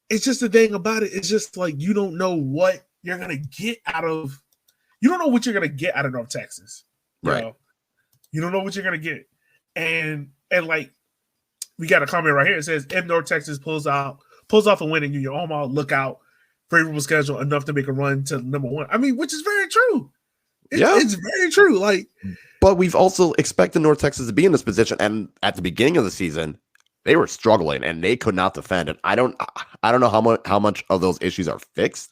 It's just the thing about it. It's just like you don't know what you're gonna get out of. You don't know what you're gonna get out of North Texas, right? You don't know what you're gonna get, and like we got a comment right here. It says if North Texas pulls off a win in Union Omaha, look out, favorable schedule enough to make a run to number 1. Which is very true. It's very true. Like, but we've also expected North Texas to be in this position, and at the beginning of the season, they were struggling and they could not defend. And I don't know how much of those issues are fixed.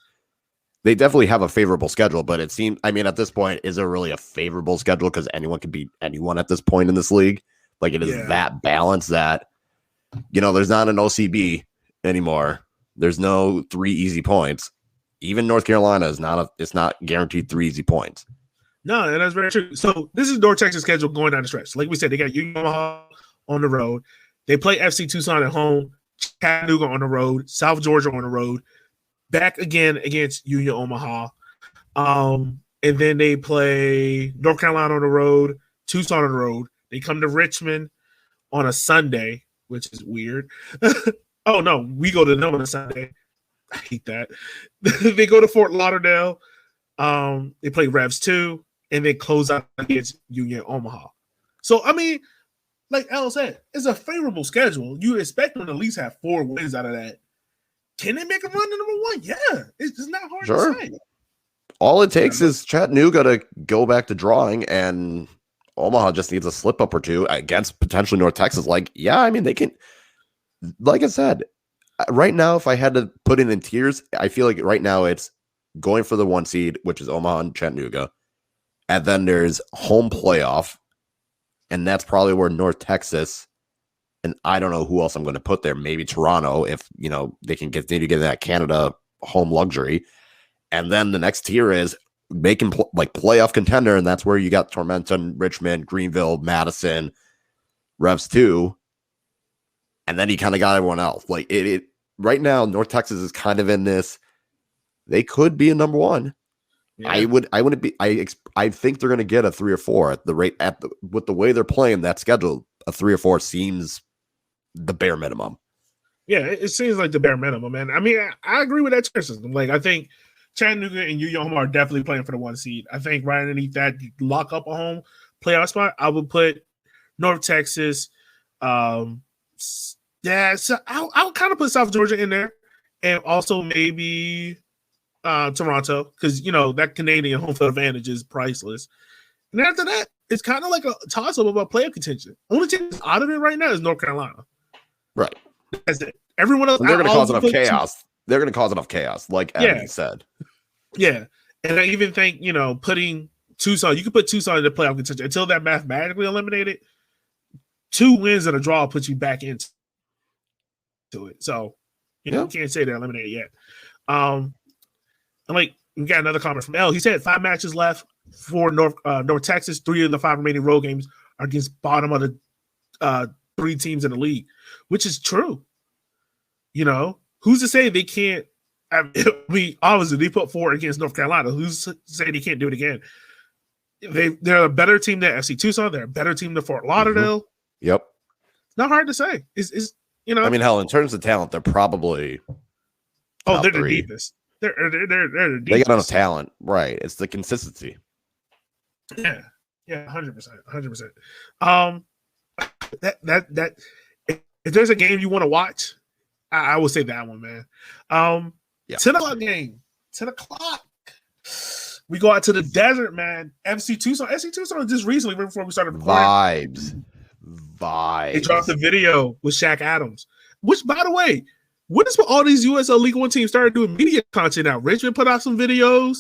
They definitely have a favorable schedule, but it seems, at this point, is there really a favorable schedule? Because anyone can beat anyone at this point in this league. Like, it is that balance that, there's not an OCB anymore. There's no 3 easy points. Even North Carolina it's not guaranteed 3 easy points. No, and that's very true. So this is North Texas' schedule going down the stretch. Like we said, they got Union Omaha on the road. They play FC Tucson at home, Chattanooga on the road, South Georgia on the road, back again against Union Omaha. And then they play North Carolina on the road, Tucson on the road, They come to Richmond on a Sunday, which is weird. Oh no, we go to them on a Sunday. I hate that. They go to Fort Lauderdale. They play Revs 2, and they close out against Union Omaha. So I mean, like Al said, it's a favorable schedule. You expect them to at least have 4 wins out of that. Can they make a run to number 1? Yeah, it's just not hard to say. All it takes is Chattanooga to go back to drawing, and Omaha just needs a slip up or two against potentially North Texas. Like, yeah, I mean, they can. Like I said, right now, if I had to put it in tiers, I feel like right now it's going for the 1 seed, which is Omaha and Chattanooga, and then there's home playoff, and that's probably where North Texas. And I don't know who else I'm going to put there. Maybe Toronto, if they can continue to get that Canada home luxury. And then the next tier is making playoff contender, and that's where you got Tormenton, Richmond, Greenville, Madison, Revs 2, and then you kind of got everyone else. Like it right now, North Texas is kind of in this. They could be a number 1. Yeah. I think they're going to get a 3 or 4 at the rate with the way they're playing that schedule. A 3 or 4 seems the bare minimum. Yeah, it seems like the bare minimum, man. I mean, I agree with that tier system. Like, I think Chattanooga and Union are definitely playing for the 1 seed. I think right underneath that, lock up a home playoff spot, I would put North Texas. So I'll kind of put South Georgia in there, and also maybe Toronto, because that Canadian home field advantage is priceless. And after that, it's kind of like a toss-up about playoff contention. Only team that's out of it right now is North Carolina. Right. That's it. Everyone else, and they're going to cause enough chaos. They're going to cause enough chaos, like Evan said. Yeah. And I even think, putting Tucson, you could put Tucson in the playoff contention until that mathematically eliminated. 2 wins and a draw puts you back into it. So, you can't say they're eliminated yet. And we got another comment from L. He said 5 matches left for North Texas. 3 of the 5 remaining road games are against bottom of the 3 teams in the league, which is true. Who's to say they can't? Obviously, they put 4 against North Carolina. Who's to say they can't do it again? They're a better team than FC Tucson. They're a better team than Fort Lauderdale. Mm-hmm. Yep. It's not hard to say. It's I mean, hell, in terms of talent, they're probably. They're the deepest. They're the deepest. They got enough talent, right? It's the consistency. Yeah, 100%. That if there's a game you want to watch, I would say that one, man. 10 o'clock game. 10 o'clock. We go out to the desert, man. FC Tucson just recently, right before we started recording. Vibes. They dropped a video with Shaq Adams. Which, by the way, what is with all these USL League One teams started doing media content now? Richmond put out some videos.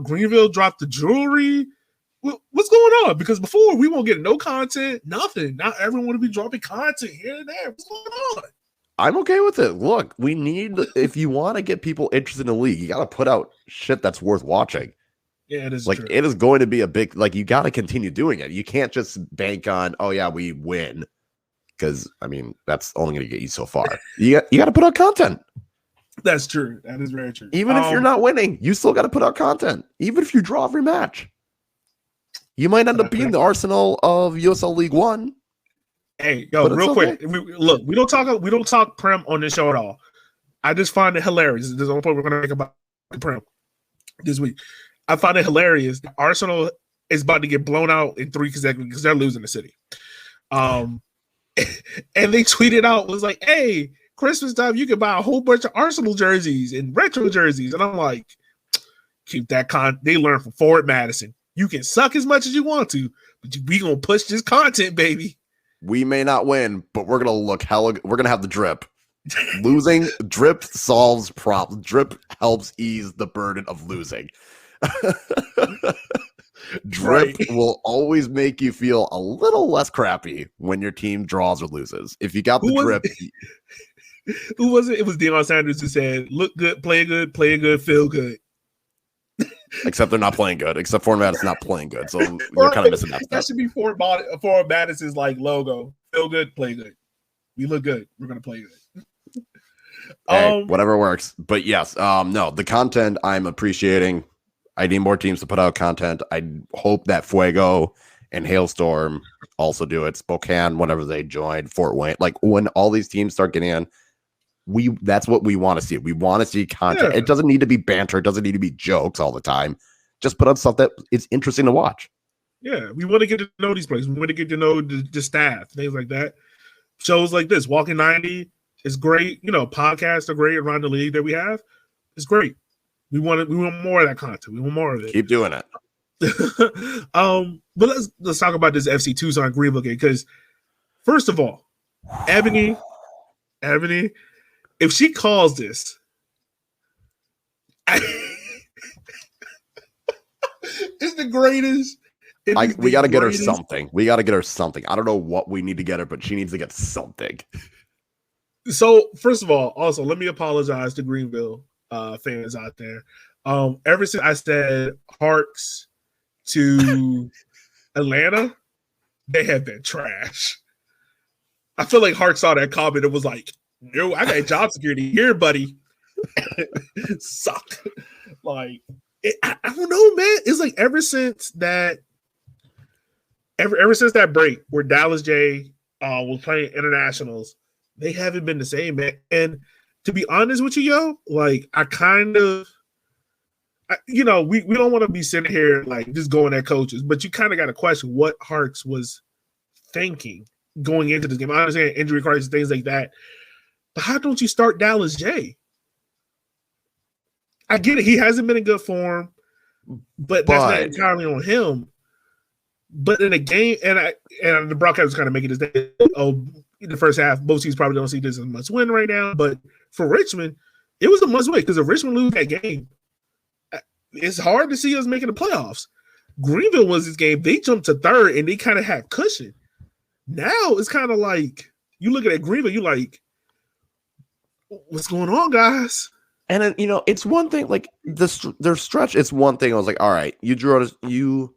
Greenville dropped the jewelry. What's going on? Because before we won't get no content, nothing. Now everyone will be dropping content here and there. What's going on? I'm okay with it. Look, we need, if you want to get people interested in the league, you got to put out shit that's worth watching. Yeah, it is true. It is going to be a big, you got to continue doing it. You can't just bank on, we win. Because, I mean, that's only going to get you so far. You got to put out content. That's true. That is very true. Even if you're not winning, you still got to put out content. Even if you draw every match. You might end up being the Arsenal of USL League One. Hey, real quick. We don't talk Prem on this show at all. I just find it hilarious. This is the only point we're going to make about Prem this week. I find it hilarious. Arsenal is about to get blown out in 3 consecutive because they're losing the city. And they tweeted out, was like, hey, Christmas time, you can buy a whole bunch of Arsenal jerseys and retro jerseys. And I'm like, keep that they learned from Forward Madison. You can suck as much as you want to, but we going to push this content, baby. We may not win, but we're going to look hella. We're going to have the drip. Losing, drip solves problems. Drip helps ease the burden of losing. Drip will always make you feel a little less crappy when your team draws or loses. If you got the drip. Who was it? It was Deion Sanders who said, look good, play good, feel good. Except they're not playing good. Except Format is not playing good. So you're kind of missing that stuff. That should be Forward Madison's logo. Feel good, play good. We look good. We're going to play good. Hey, whatever works. But yes, no, the content I'm appreciating. I need more teams to put out content. I hope that Fuego and Hailstorm also do it. Spokane, whenever they join, Fort Wayne. Like when all these teams start getting in, that's what we want to see. We want to see content. Yeah. It doesn't need to be banter. It doesn't need to be jokes all the time. Just put up stuff that is interesting to watch. Yeah, we want to get to know these players. We want to get to know the staff, things like that. Shows like this, Walking 90 is great. You know, podcasts are great around the league that we have. It's great. We want more of that content. We want more of it. Keep doing it. But let's talk about this FC Tucson Greenville game, because first of all, Ebony, if she calls this, it's the greatest. We got to get her something. We got to get her something. I don't know what we need to get her, but she needs to get something. So, first of all, also, let me apologize to Greenville fans out there. Ever since I said Harks to Atlanta, they have been trash. I feel like Harks saw that comment and was like, "Yo, I got job security here, buddy." Suck. Like, I don't know, man. It's like ever since that break where Dallas J was playing internationals, they haven't been the same, man. And to be honest with you, yo, like we don't want to be sitting here like just going at coaches, but you kind of got to question what Harks was thinking going into this game. I understand injury crisis, things like that, but how don't you start Dallas J? I get it. He hasn't been in good form, but that's not entirely on him. But in a game, and the broadcast was kind of making this day, in the first half, both teams probably don't see this as a must win right now. But for Richmond, it was a must win, because if Richmond lose that game, it's hard to see us making the playoffs. Greenville was this game. They jumped to third and they kind of had cushion. Now it's kind of like you look at Greenville, you're like, what's going on, guys? And then, it's one thing, like their stretch, it's one thing. I was like, all right, you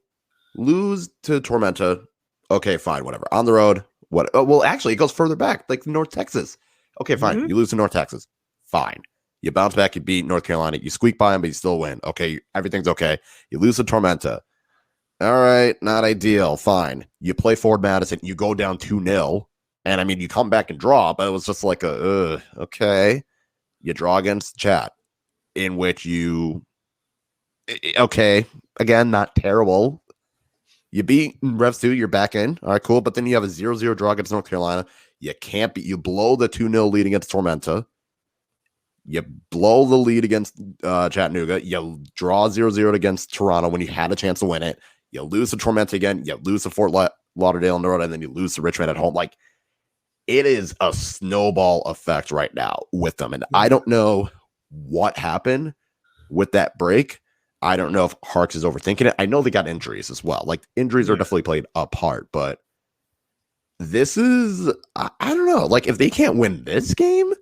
lose to Tormenta. Okay, fine, whatever. On the road, what? Well, actually, it goes further back, like North Texas. Okay, fine. Mm-hmm. You lose to North Texas. Fine. You bounce back, you beat North Carolina. You squeak by them, but you still win. Okay, everything's okay. You lose to Tormenta. All right, not ideal. Fine. You play Ford Madison. You go down 2-0. And, I mean, you come back and draw, but it was just like okay. You draw against Chat, in which okay, again, not terrible. You beat Revs 2, you're back in. All right, cool. But then you have a 0-0 draw against North Carolina. You can't beat, you blow the 2-0 lead against Tormenta. You blow the lead against Chattanooga. You draw 0-0 against Toronto when you had a chance to win it. You lose to Tormenta again. You lose to Fort Lauderdale on the road, and then you lose to Richmond at home. Like, it is a snowball effect right now with them. And I don't know what happened with that break. I don't know if Harks is overthinking it. I know they got injuries as well. Like, injuries are definitely played a part, but this is, I don't know. Like, if they can't win this game,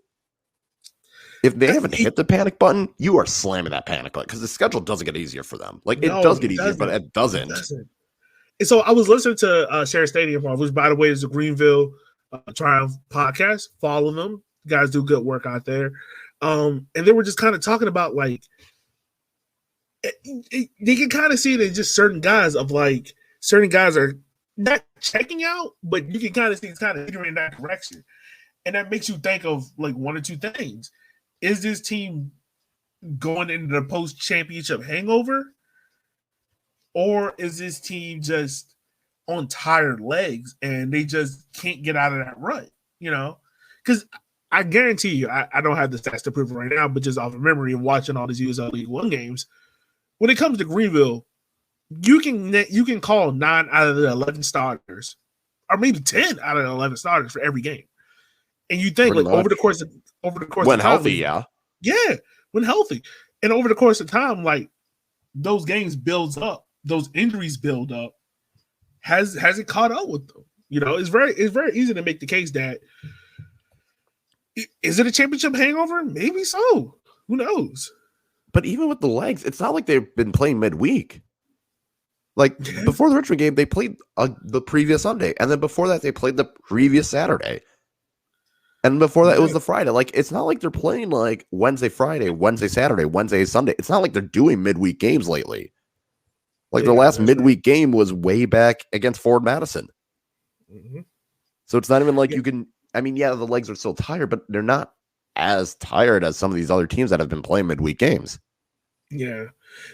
if they haven't hit the panic button, you are slamming that panic button, because the schedule doesn't get easier for them. Like, it does get easier, but it doesn't. And so I was listening to Share Stadium, which, by the way, is a Greenville Triumph podcast. Follow them. Guys do good work out there. And they were just kind of talking about, like, they can kind of see it in just certain guys are not checking out, but you can kind of see it's kind of entering in that direction. And that makes you think of, like, one or two things. Is this team going into the post-championship hangover? Or is this team just on tired legs and they just can't get out of that rut? Because I guarantee you, I don't have the stats to prove it right now, but just off of memory and watching all these USL League One games, when it comes to Greenville, you can call 9 out of the 11 starters, or maybe 10 out of the 11 starters for every game. And you think, like, over the course of when time, healthy, when healthy, and over the course of time, like, those games builds up, those injuries build up. Has it caught up with them? It's very easy to make the case that is it a championship hangover? Maybe so. Who knows? But even with the legs, it's not like they've been playing midweek. Like, before the Richmond game, they played the previous Sunday, and then before that, they played the previous Saturday. And before that, it was the Friday. Like, it's not like they're playing, like, Wednesday, Friday, Wednesday, Saturday, Wednesday, Sunday. It's not like they're doing midweek games lately. Like their last midweek game was way back against Ford Madison. Mm-hmm. So it's not even like you can. I mean, yeah, the legs are still tired, but they're not as tired as some of these other teams that have been playing midweek games. Yeah.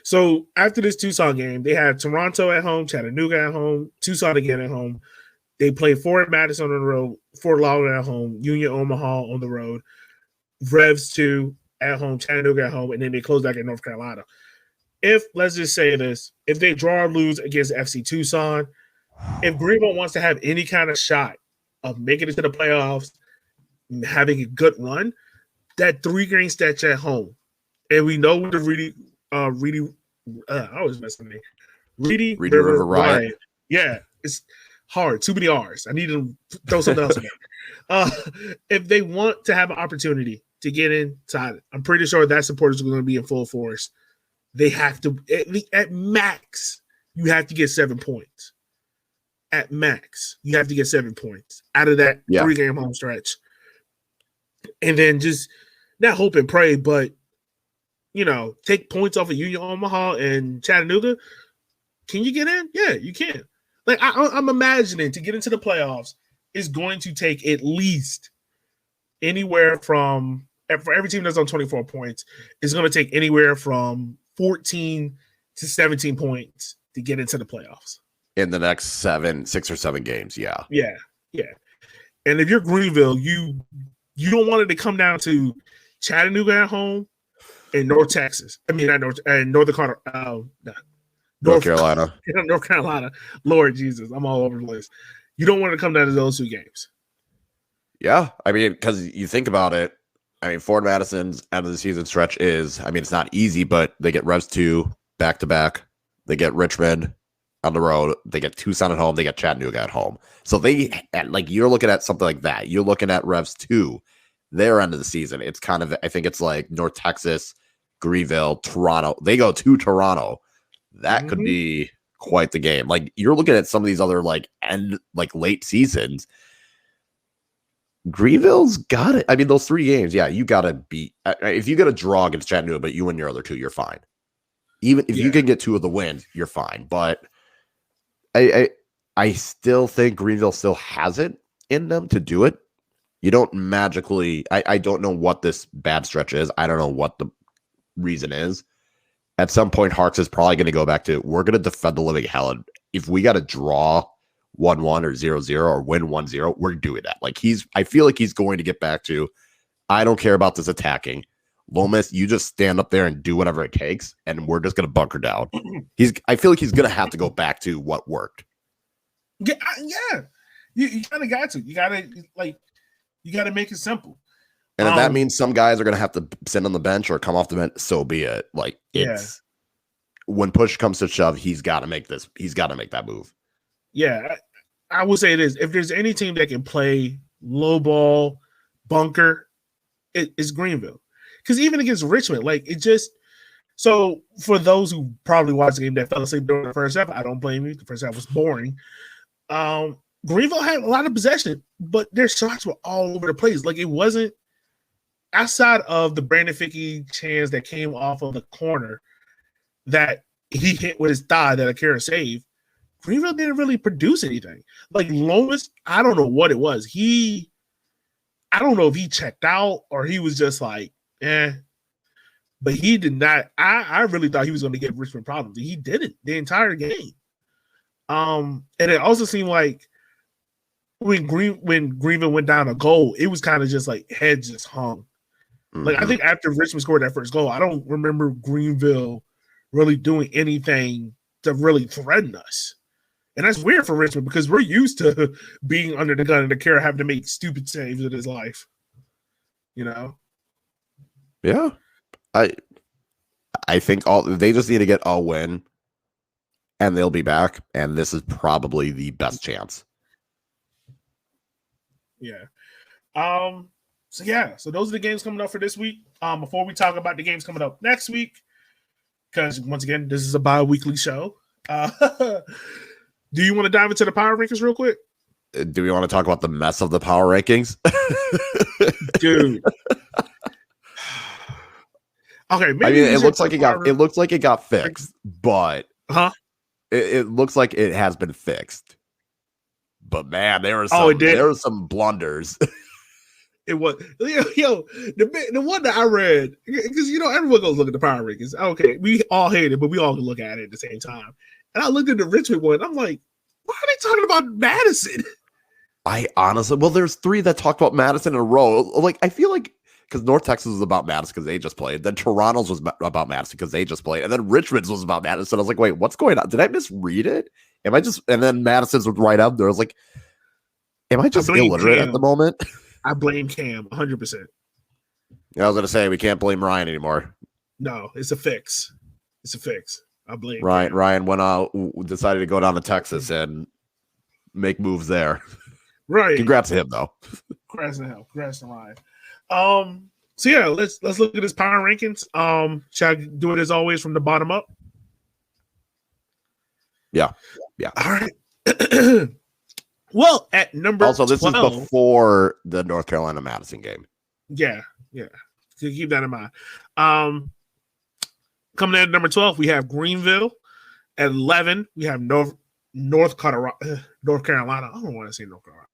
So after this Tucson game, they had Toronto at home, Chattanooga at home, Tucson again at home. They played Fort Madison on the road, Fort Lauderdale at home, Union Omaha on the road, Revs 2 at home, Chattanooga at home, and then they close back at North Carolina. If, let's just say this, if they draw or lose against FC Tucson, if Greenville wants to have any kind of shot of making it to the playoffs, having a good run, that 3-game stretch at home, and we know what the I always mess with me. Reedy River Riot. Yeah, it's hard. Too many R's. I need to throw something else in there. If they want to have an opportunity to get inside, I'm pretty sure that supporters are going to be in full force. They have to, at max, you have to get 7 points. At max, you have to get 7 points out of that 3-game home stretch. And then just not hope and pray, but take points off of Union Omaha and Chattanooga. Can you get in? Yeah, you can. Like I'm imagining to get into the playoffs is going to take at least anywhere from, for every team that's on 24 points, it's going to take anywhere from 14 to 17 points to get into the playoffs. In the next 6 or 7 games, yeah. Yeah. And if you're Greenville, you don't want it to come down to Chattanooga at home and North Texas. I mean, not North and North Carolina. North Carolina. Lord Jesus, I'm all over the list. You don't want to come down to those 2 games. Yeah, I mean, because you think about it, I mean, Ford Madison's end of the season stretch is, I mean, it's not easy, but they get Revs 2 back-to-back. They get Richmond on the road. They get Tucson at home. They get Chattanooga at home. So you're looking at something like that. You're looking at Revs 2, their end of the season. It's kind of, I think it's like North Texas, Greenville, Toronto. They go to Toronto. That could be quite the game. Like you're looking at some of these other late seasons. Greenville's got it. I mean, those 3 games, you got to beat. If you get a draw against Chattanooga, but you win your other 2, you're fine. Even if you can get 2 of the wins, you're fine. But I still think Greenville still has it in them to do it. You don't magically. I don't know what this bad stretch is. I don't know what the reason is. At some point, Harks is probably going to go back to, we're going to defend the living hell. And if we got to draw 1-1 or 0-0 or win 1-0, we're doing that. Like I feel like he's going to get back to, I don't care about this attacking. Lomas, you just stand up there and do whatever it takes, and we're just going to bunker down. I feel like he's going to have to go back to what worked. Yeah. You kind of got to. You got to make it simple. And if that means some guys are going to have to sit on the bench or come off the bench, so be it. Like when push comes to shove, he's got to make this. He's got to make that move. Yeah, I will say this: if there's any team that can play low ball, bunker, it's Greenville. Because even against Richmond, so for those who probably watched the game that fell asleep during the first half, I don't blame you. The first half was boring. Greenville had a lot of possession, but their shots were all over the place. Like it wasn't. Outside of the Brandon Fickey chance that came off of the corner that he hit with his thigh that Akira saved, Greenville didn't really produce anything. Like Lomas, I don't know what it was. I don't know if he checked out or he was just like, but he did not. I really thought he was going to give Richmond problems. He didn't the entire game. And it also seemed like when Greenville went down a goal, it was kind of just like head just hung. Like I think after Richmond scored that first goal, I don't remember Greenville really doing anything to really threaten us. And that's weird for Richmond because we're used to being under the gun and the Akira having to make stupid saves in his life. Yeah. I think they just need to get a win and they'll be back. And this is probably the best chance. Yeah. So those are the games coming up for this week. Before we talk about the games coming up next week, because once again, this is a bi-weekly show. Do you want to dive into the power rankings real quick? Do we want to talk about the mess of the power rankings? Dude. Okay, maybe I mean, it looks like it got fixed, but it looks like it has been fixed. But man, there were some blunders. It was the one that I read, because everyone goes look at the power rankings. Okay, we all hate it, but we all can look at it at the same time. And I looked at the Richmond one. I'm like, why are they talking about Madison? I honestly, there's 3 that talked about Madison in a row. Like, I feel like because North Texas was about Madison because they just played. Then Toronto's was about Madison because they just played. And then Richmond's was about Madison. I was like, wait, what's going on? Did I misread it? And then Madison's was right up there. I was like, am I just illiterate at the moment? I blame Cam 100%. I was going to say, we can't blame Ryan anymore. No, it's a fix. I blame Ryan. Cam. Ryan went out, decided to go down to Texas and make moves there. Right. Congrats to him, though. Congrats to Ryan. So yeah, let's look at his power rankings. Shall I do it as always from the bottom up? Yeah. All right. Well, at number also, this 12, is before the North Carolina Madison game. Yeah. So keep that in mind. Coming in at number 12, we have Greenville. At 11, we have North Carolina. I don't want to say North Carolina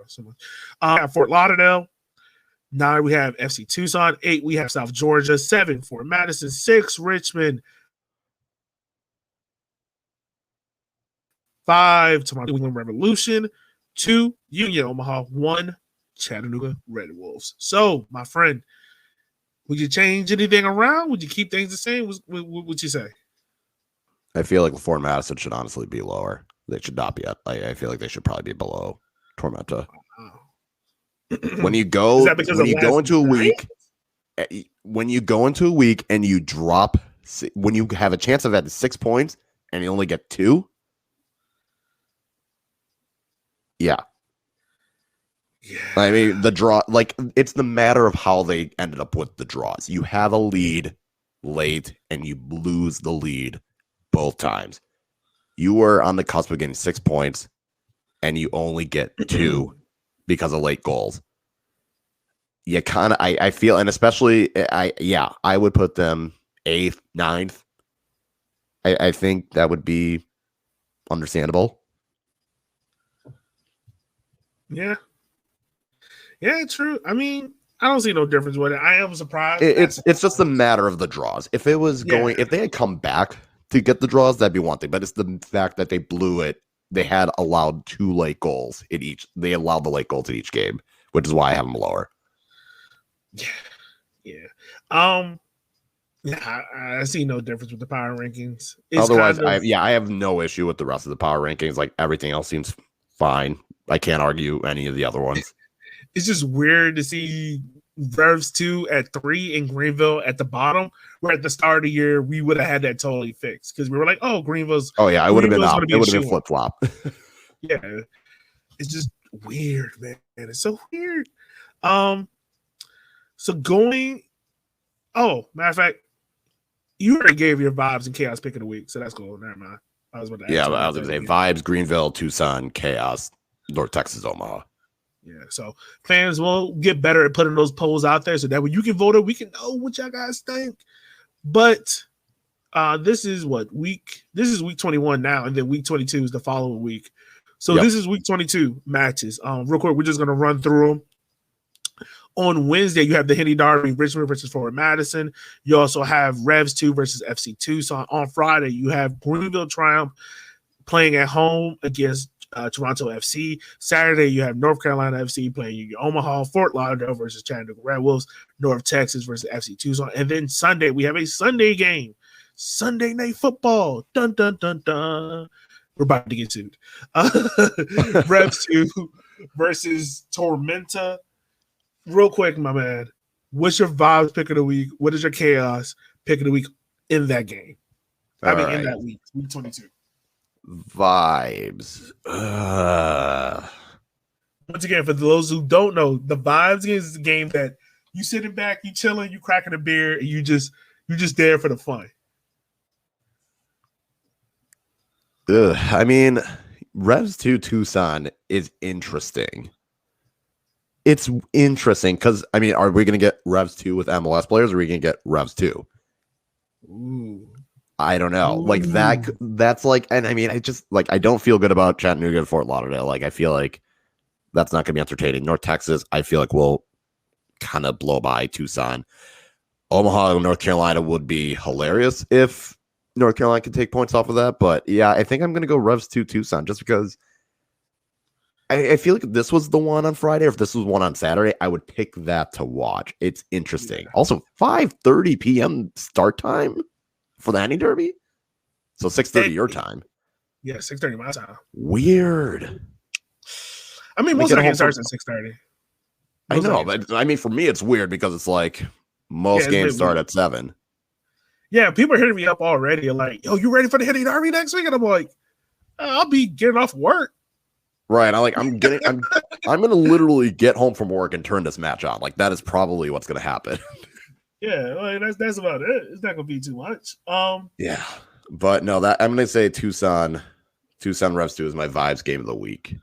so much. At Fort Lauderdale. 9, we have FC Tucson. 8, we have South Georgia. 7, Fort Madison. 6, Richmond. 5, Toronto New England Revolution. 2, Union Omaha. 1, Chattanooga Red Wolves. So, my friend, would you change anything around? Would you keep things the same? What would you say? I feel like Fort Madison should honestly be lower. They should not be up. I feel like they should probably be below Tormenta. When you go into a week and you drop, when you have a chance of having 6 points and you only get 2. Yeah. I mean, the draw, like, it's the matter of how they ended up with the draws. You have a lead late and you lose the lead both times. You were on the cusp of getting 6 points and you only get 2 because of late goals. You kind of, I feel, and especially, I would put them 8th, 9th. I think that would be understandable. Yeah, true. I mean, I don't see no difference with it. I am surprised. It's just a matter of the draws. If it was if they had come back to get the draws, that'd be one thing. But it's the fact that they blew it. They had allowed 2 late goals in each. They allowed the late goals in each game, which is why I have them lower. Yeah. I see no difference with the power rankings. Otherwise, I have no issue with the rest of the power rankings. Like, everything else seems fine. I can't argue any of the other ones. It's just weird to see Revs 2 at 3 and Greenville at the bottom. Where at the start of the year we would have had that totally fixed because we were like, "Oh, Greenville's." Oh yeah, it would have been up. It would have been flip flop. Yeah, it's just weird, man. It's so weird. So going. Oh, matter of fact, you already gave your vibes and chaos pick of the week, so that's cool. Never mind. I was about to ask. But I was going to say vibes: Greenville, Tucson, chaos, North Texas, Omaha. Yeah, so fans will get better at putting those polls out there so that when you can vote, we can know what y'all guys think. But this is week 21 now, and then week 22 is the following week. So This is week 22 matches. Real quick, we're just gonna run through them. On Wednesday, you have the Henny Derby, Richmond versus Fort Madison. You also have Revs 2 versus FC Tucson. On Friday, you have Greenville Triumph playing at home against Toronto FC. Saturday, you have North Carolina FC playing Union Omaha, Fort Lauderdale versus Chattanooga Red Wolves, North Texas versus FC Tucson. And then Sunday, we have a Sunday game. Sunday Night Football. Dun, dun, dun, dun. We're about to get sued. Revs 2 versus Tormenta. Real quick, my man. What's your vibes pick of the week? What is your chaos pick of the week in that game? In that week 22. Vibes. Once again, for those who don't know, the vibes is the game that you sitting back, you chilling, you cracking a beer, and you just there for the fun. I mean, Revs 2 Tucson is interesting. It's interesting because, I mean, are we going to get Revs 2 with MLS players, or are we going to get Revs 2? Ooh. I don't know. Like that's like, and I mean, I just like, I don't feel good about Chattanooga and Fort Lauderdale. Like, I feel like that's not going to be entertaining. North Texas, I feel like will kind of blow by Tucson. Omaha, North Carolina would be hilarious if North Carolina could take points off of that. But yeah, I think I'm going to go Revs to Tucson just because I feel like if this was the one on Friday, or if this was one on Saturday, I would pick that to watch. It's interesting. Yeah. Also, 5:30 p.m. start time for the Henny Derby. So 6:30 your time. Yeah, 6:30 my time. Weird. I mean, most of the game starts at 6:30. I know, but I mean, for me, it's weird because it's like most games start at 7. Yeah, people are hitting me up already. Like, yo, you ready for the Henny Derby next week? And I'm like, I'll be getting off work. Right. I'm gonna literally get home from work and turn this match on. Like, that is probably what's gonna happen. Yeah, like, that's about it. It's not gonna be too much. Yeah, but no, that I'm gonna say Tucson Revs 2 is my vibes game of the week.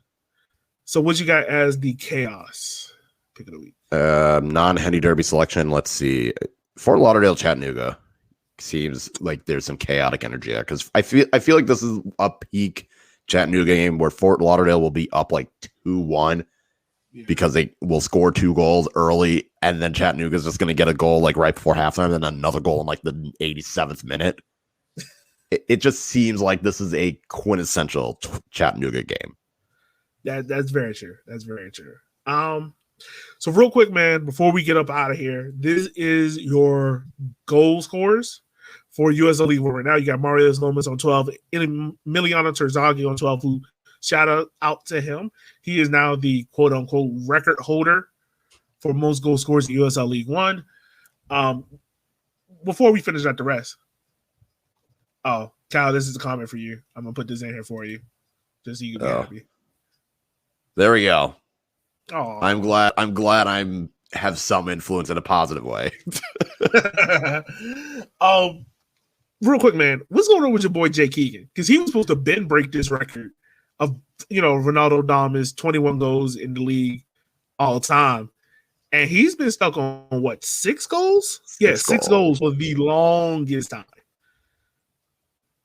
So what you got as the chaos pick of the week? Non-Henny Derby selection. Let's see. Fort Lauderdale, Chattanooga seems like there's some chaotic energy there because I feel like this is a peak Chattanooga game where Fort Lauderdale will be up like 2-1 because they will score 2 goals early, and then Chattanooga is just going to get a goal like right before halftime, and then another goal in like the 87th minute. It just seems like this is a quintessential Chattanooga game. That's very true. That's very true. So real quick, man, before we get up out of here, this is your goal scorers for USL League right now. You got Mario Lomas on 12, Emiliano Terzaghi on 12, who shout out to him. He is now the quote unquote record holder for most goal scorers in USL League One. Before we finish out the rest, Kyle, this is a comment for you. I'm gonna put this in here for you, just so you can be happy. There we go. Oh, I'm glad I have some influence in a positive way. Real quick, man, what's going on with your boy Jay Keegan? Because he was supposed to break this record of Ronaldo Damas 21 goals in the league all time, and he's been stuck on what 6 goals? Six goals for the longest time.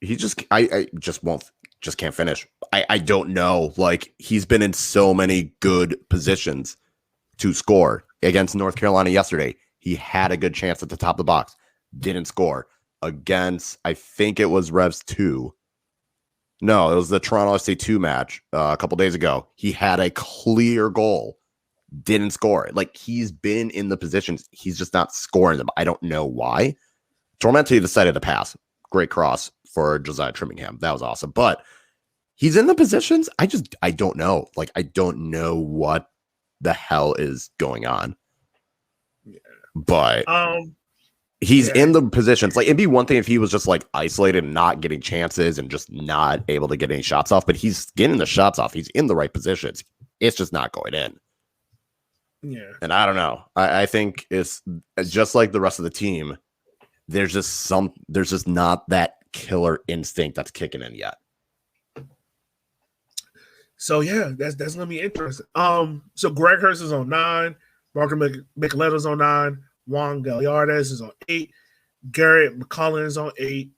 He just can't finish. I don't know. Like, he's been in so many good positions to score. Against North Carolina yesterday, he had a good chance at the top of the box, didn't score. Against, I think it was Revs 2. No, it was the Toronto FC 2 match a couple days ago. He had a clear goal, didn't score. Like, he's been in the positions. He's just not scoring them. I don't know why. Tormenti decided to pass. Great cross for Josiah Trimmingham. That was awesome. But he's in the positions. I don't know. Like, I don't know what the hell is going on. Yeah. But he's in the positions. Like, it'd be one thing if he was just like isolated and not getting chances and just not able to get any shots off, but he's getting the shots off. He's in the right positions. It's just not going in. Yeah. And I don't know. I think it's just like the rest of the team. There's just not that killer instinct that's kicking in yet. So yeah, that's gonna be interesting. So Greg Hurst is on 9, Marco Micheletta's on 9, Juan Gallardes is on 8, Garrett McCullen is on 8,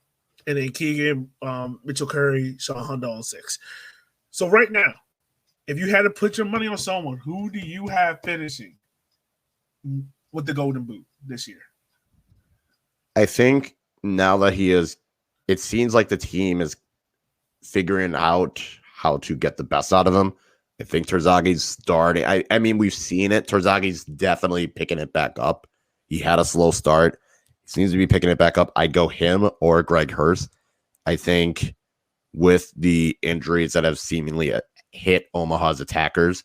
and then Keegan, Mitchell Curry, Sean Honda on 6. So right now, if you had to put your money on someone, who do you have finishing with the Golden Boot this year? I think now that it seems like the team is figuring out how to get the best out of him. I think Terzaghi's starting. I mean, we've seen it. Terzaghi's definitely picking it back up. He had a slow start. He seems to be picking it back up. I'd go him or Greg Hurst. I think with the injuries that have seemingly hit Omaha's attackers,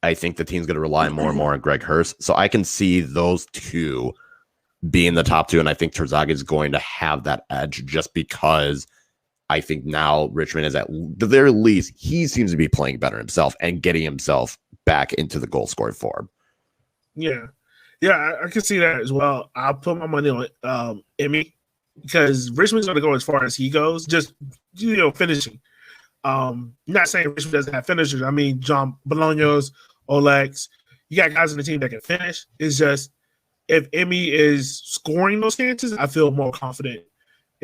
I think the team's going to rely more and more on Greg Hurst. So I can see those two being the top 2, and I think Terzaghi is going to have that edge just because I think now Richmond is at the very least, he seems to be playing better himself and getting himself back into the goal scoring form. Yeah. Yeah, I can see that as well. I'll put my money on Emmy because Richmond's going to go as far as he goes, just, finishing. Not saying Richmond doesn't have finishers. I mean, John Bolaños, Olex, you got guys on the team that can finish. It's just if Emmy is scoring those chances, I feel more confident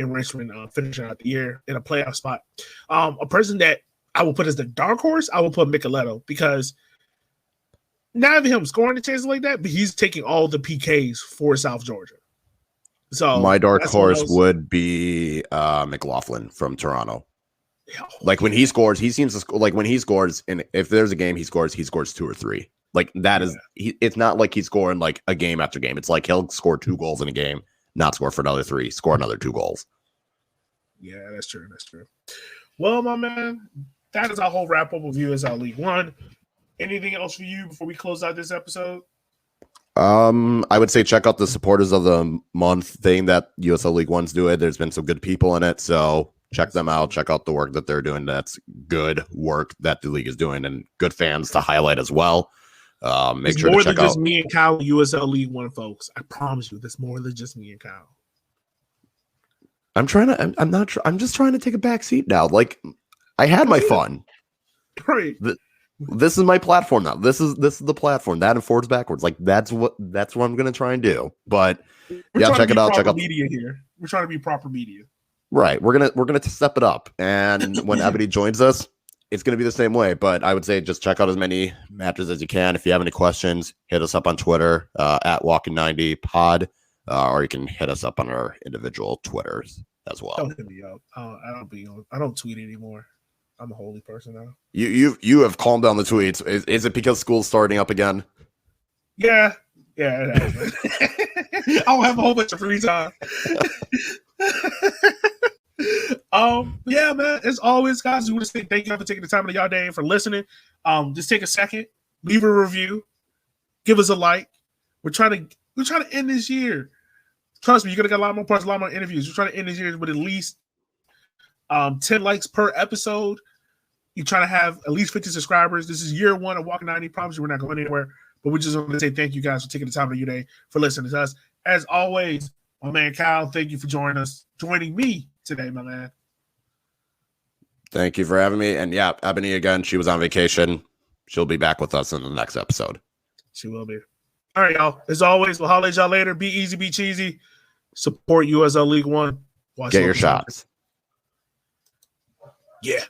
in Richmond, finishing out the year in a playoff spot. A person that I will put as the dark horse, I will put Micheletto, because not even him scoring the chances like that, but he's taking all the PKs for South Georgia. So my dark horse would be McLaughlin from Toronto. Like when he scores, he seems to score. Like when he scores, and if there's a game he scores 2 or 3. Like that is, it's not like he's scoring like a game after game. It's like he'll score 2 goals in a game, not score for another 3, score another 2 goals. Yeah, that's true. That's true. Well, my man, that is our whole wrap up of USL League One. Anything else for you before we close out this episode? I would say check out the supporters of the month thing that USL League One's doing. There's been some good people in it, so check them out. Check out the work that they're doing. That's good work that the league is doing, and good fans to highlight as well. Make sure to check out. More than just me and Kyle, USL League One, folks. I promise you, there's more than just me and Kyle. I'm just trying to take a back seat now. Like, I had my fun. Right. This is my platform now. This is the platform that and forwards backwards. Like that's what I'm gonna try and do. But yeah, check it out. Check out media here. We're trying to be proper media. Right. We're gonna step it up. And when Ebony joins us, it's gonna be the same way. But I would say just check out as many matches as you can. If you have any questions, hit us up on Twitter at Walking90Pod, or you can hit us up on our individual Twitters as well. Don't hit me up. I don't tweet anymore. I'm a holy person now. You have calmed down the tweets. Is it because school's starting up again? Yeah, it has. I don't have a whole bunch of free time. Yeah, man. As always, guys, we want to say thank you for taking the time of your day and for listening. Just take a second, leave a review, give us a like. We're trying to end this year. Trust me, you're gonna get a lot more parts, a lot more interviews. We're trying to end this year with at least 10 likes per episode. You're trying to have at least 50 subscribers. This is year 1 of Walking 90. Promise you we're not going anywhere. But we just want to say thank you guys for taking the time of your day for listening to us. As always, my man Kyle, thank you for joining me today, my man. Thank you for having me. And yeah, Ebony again, she was on vacation. She'll be back with us in the next episode. She will be. All right, y'all. As always, we'll holler at y'all later. Be easy, be cheesy. Support USL League One. Get your shots. Yeah.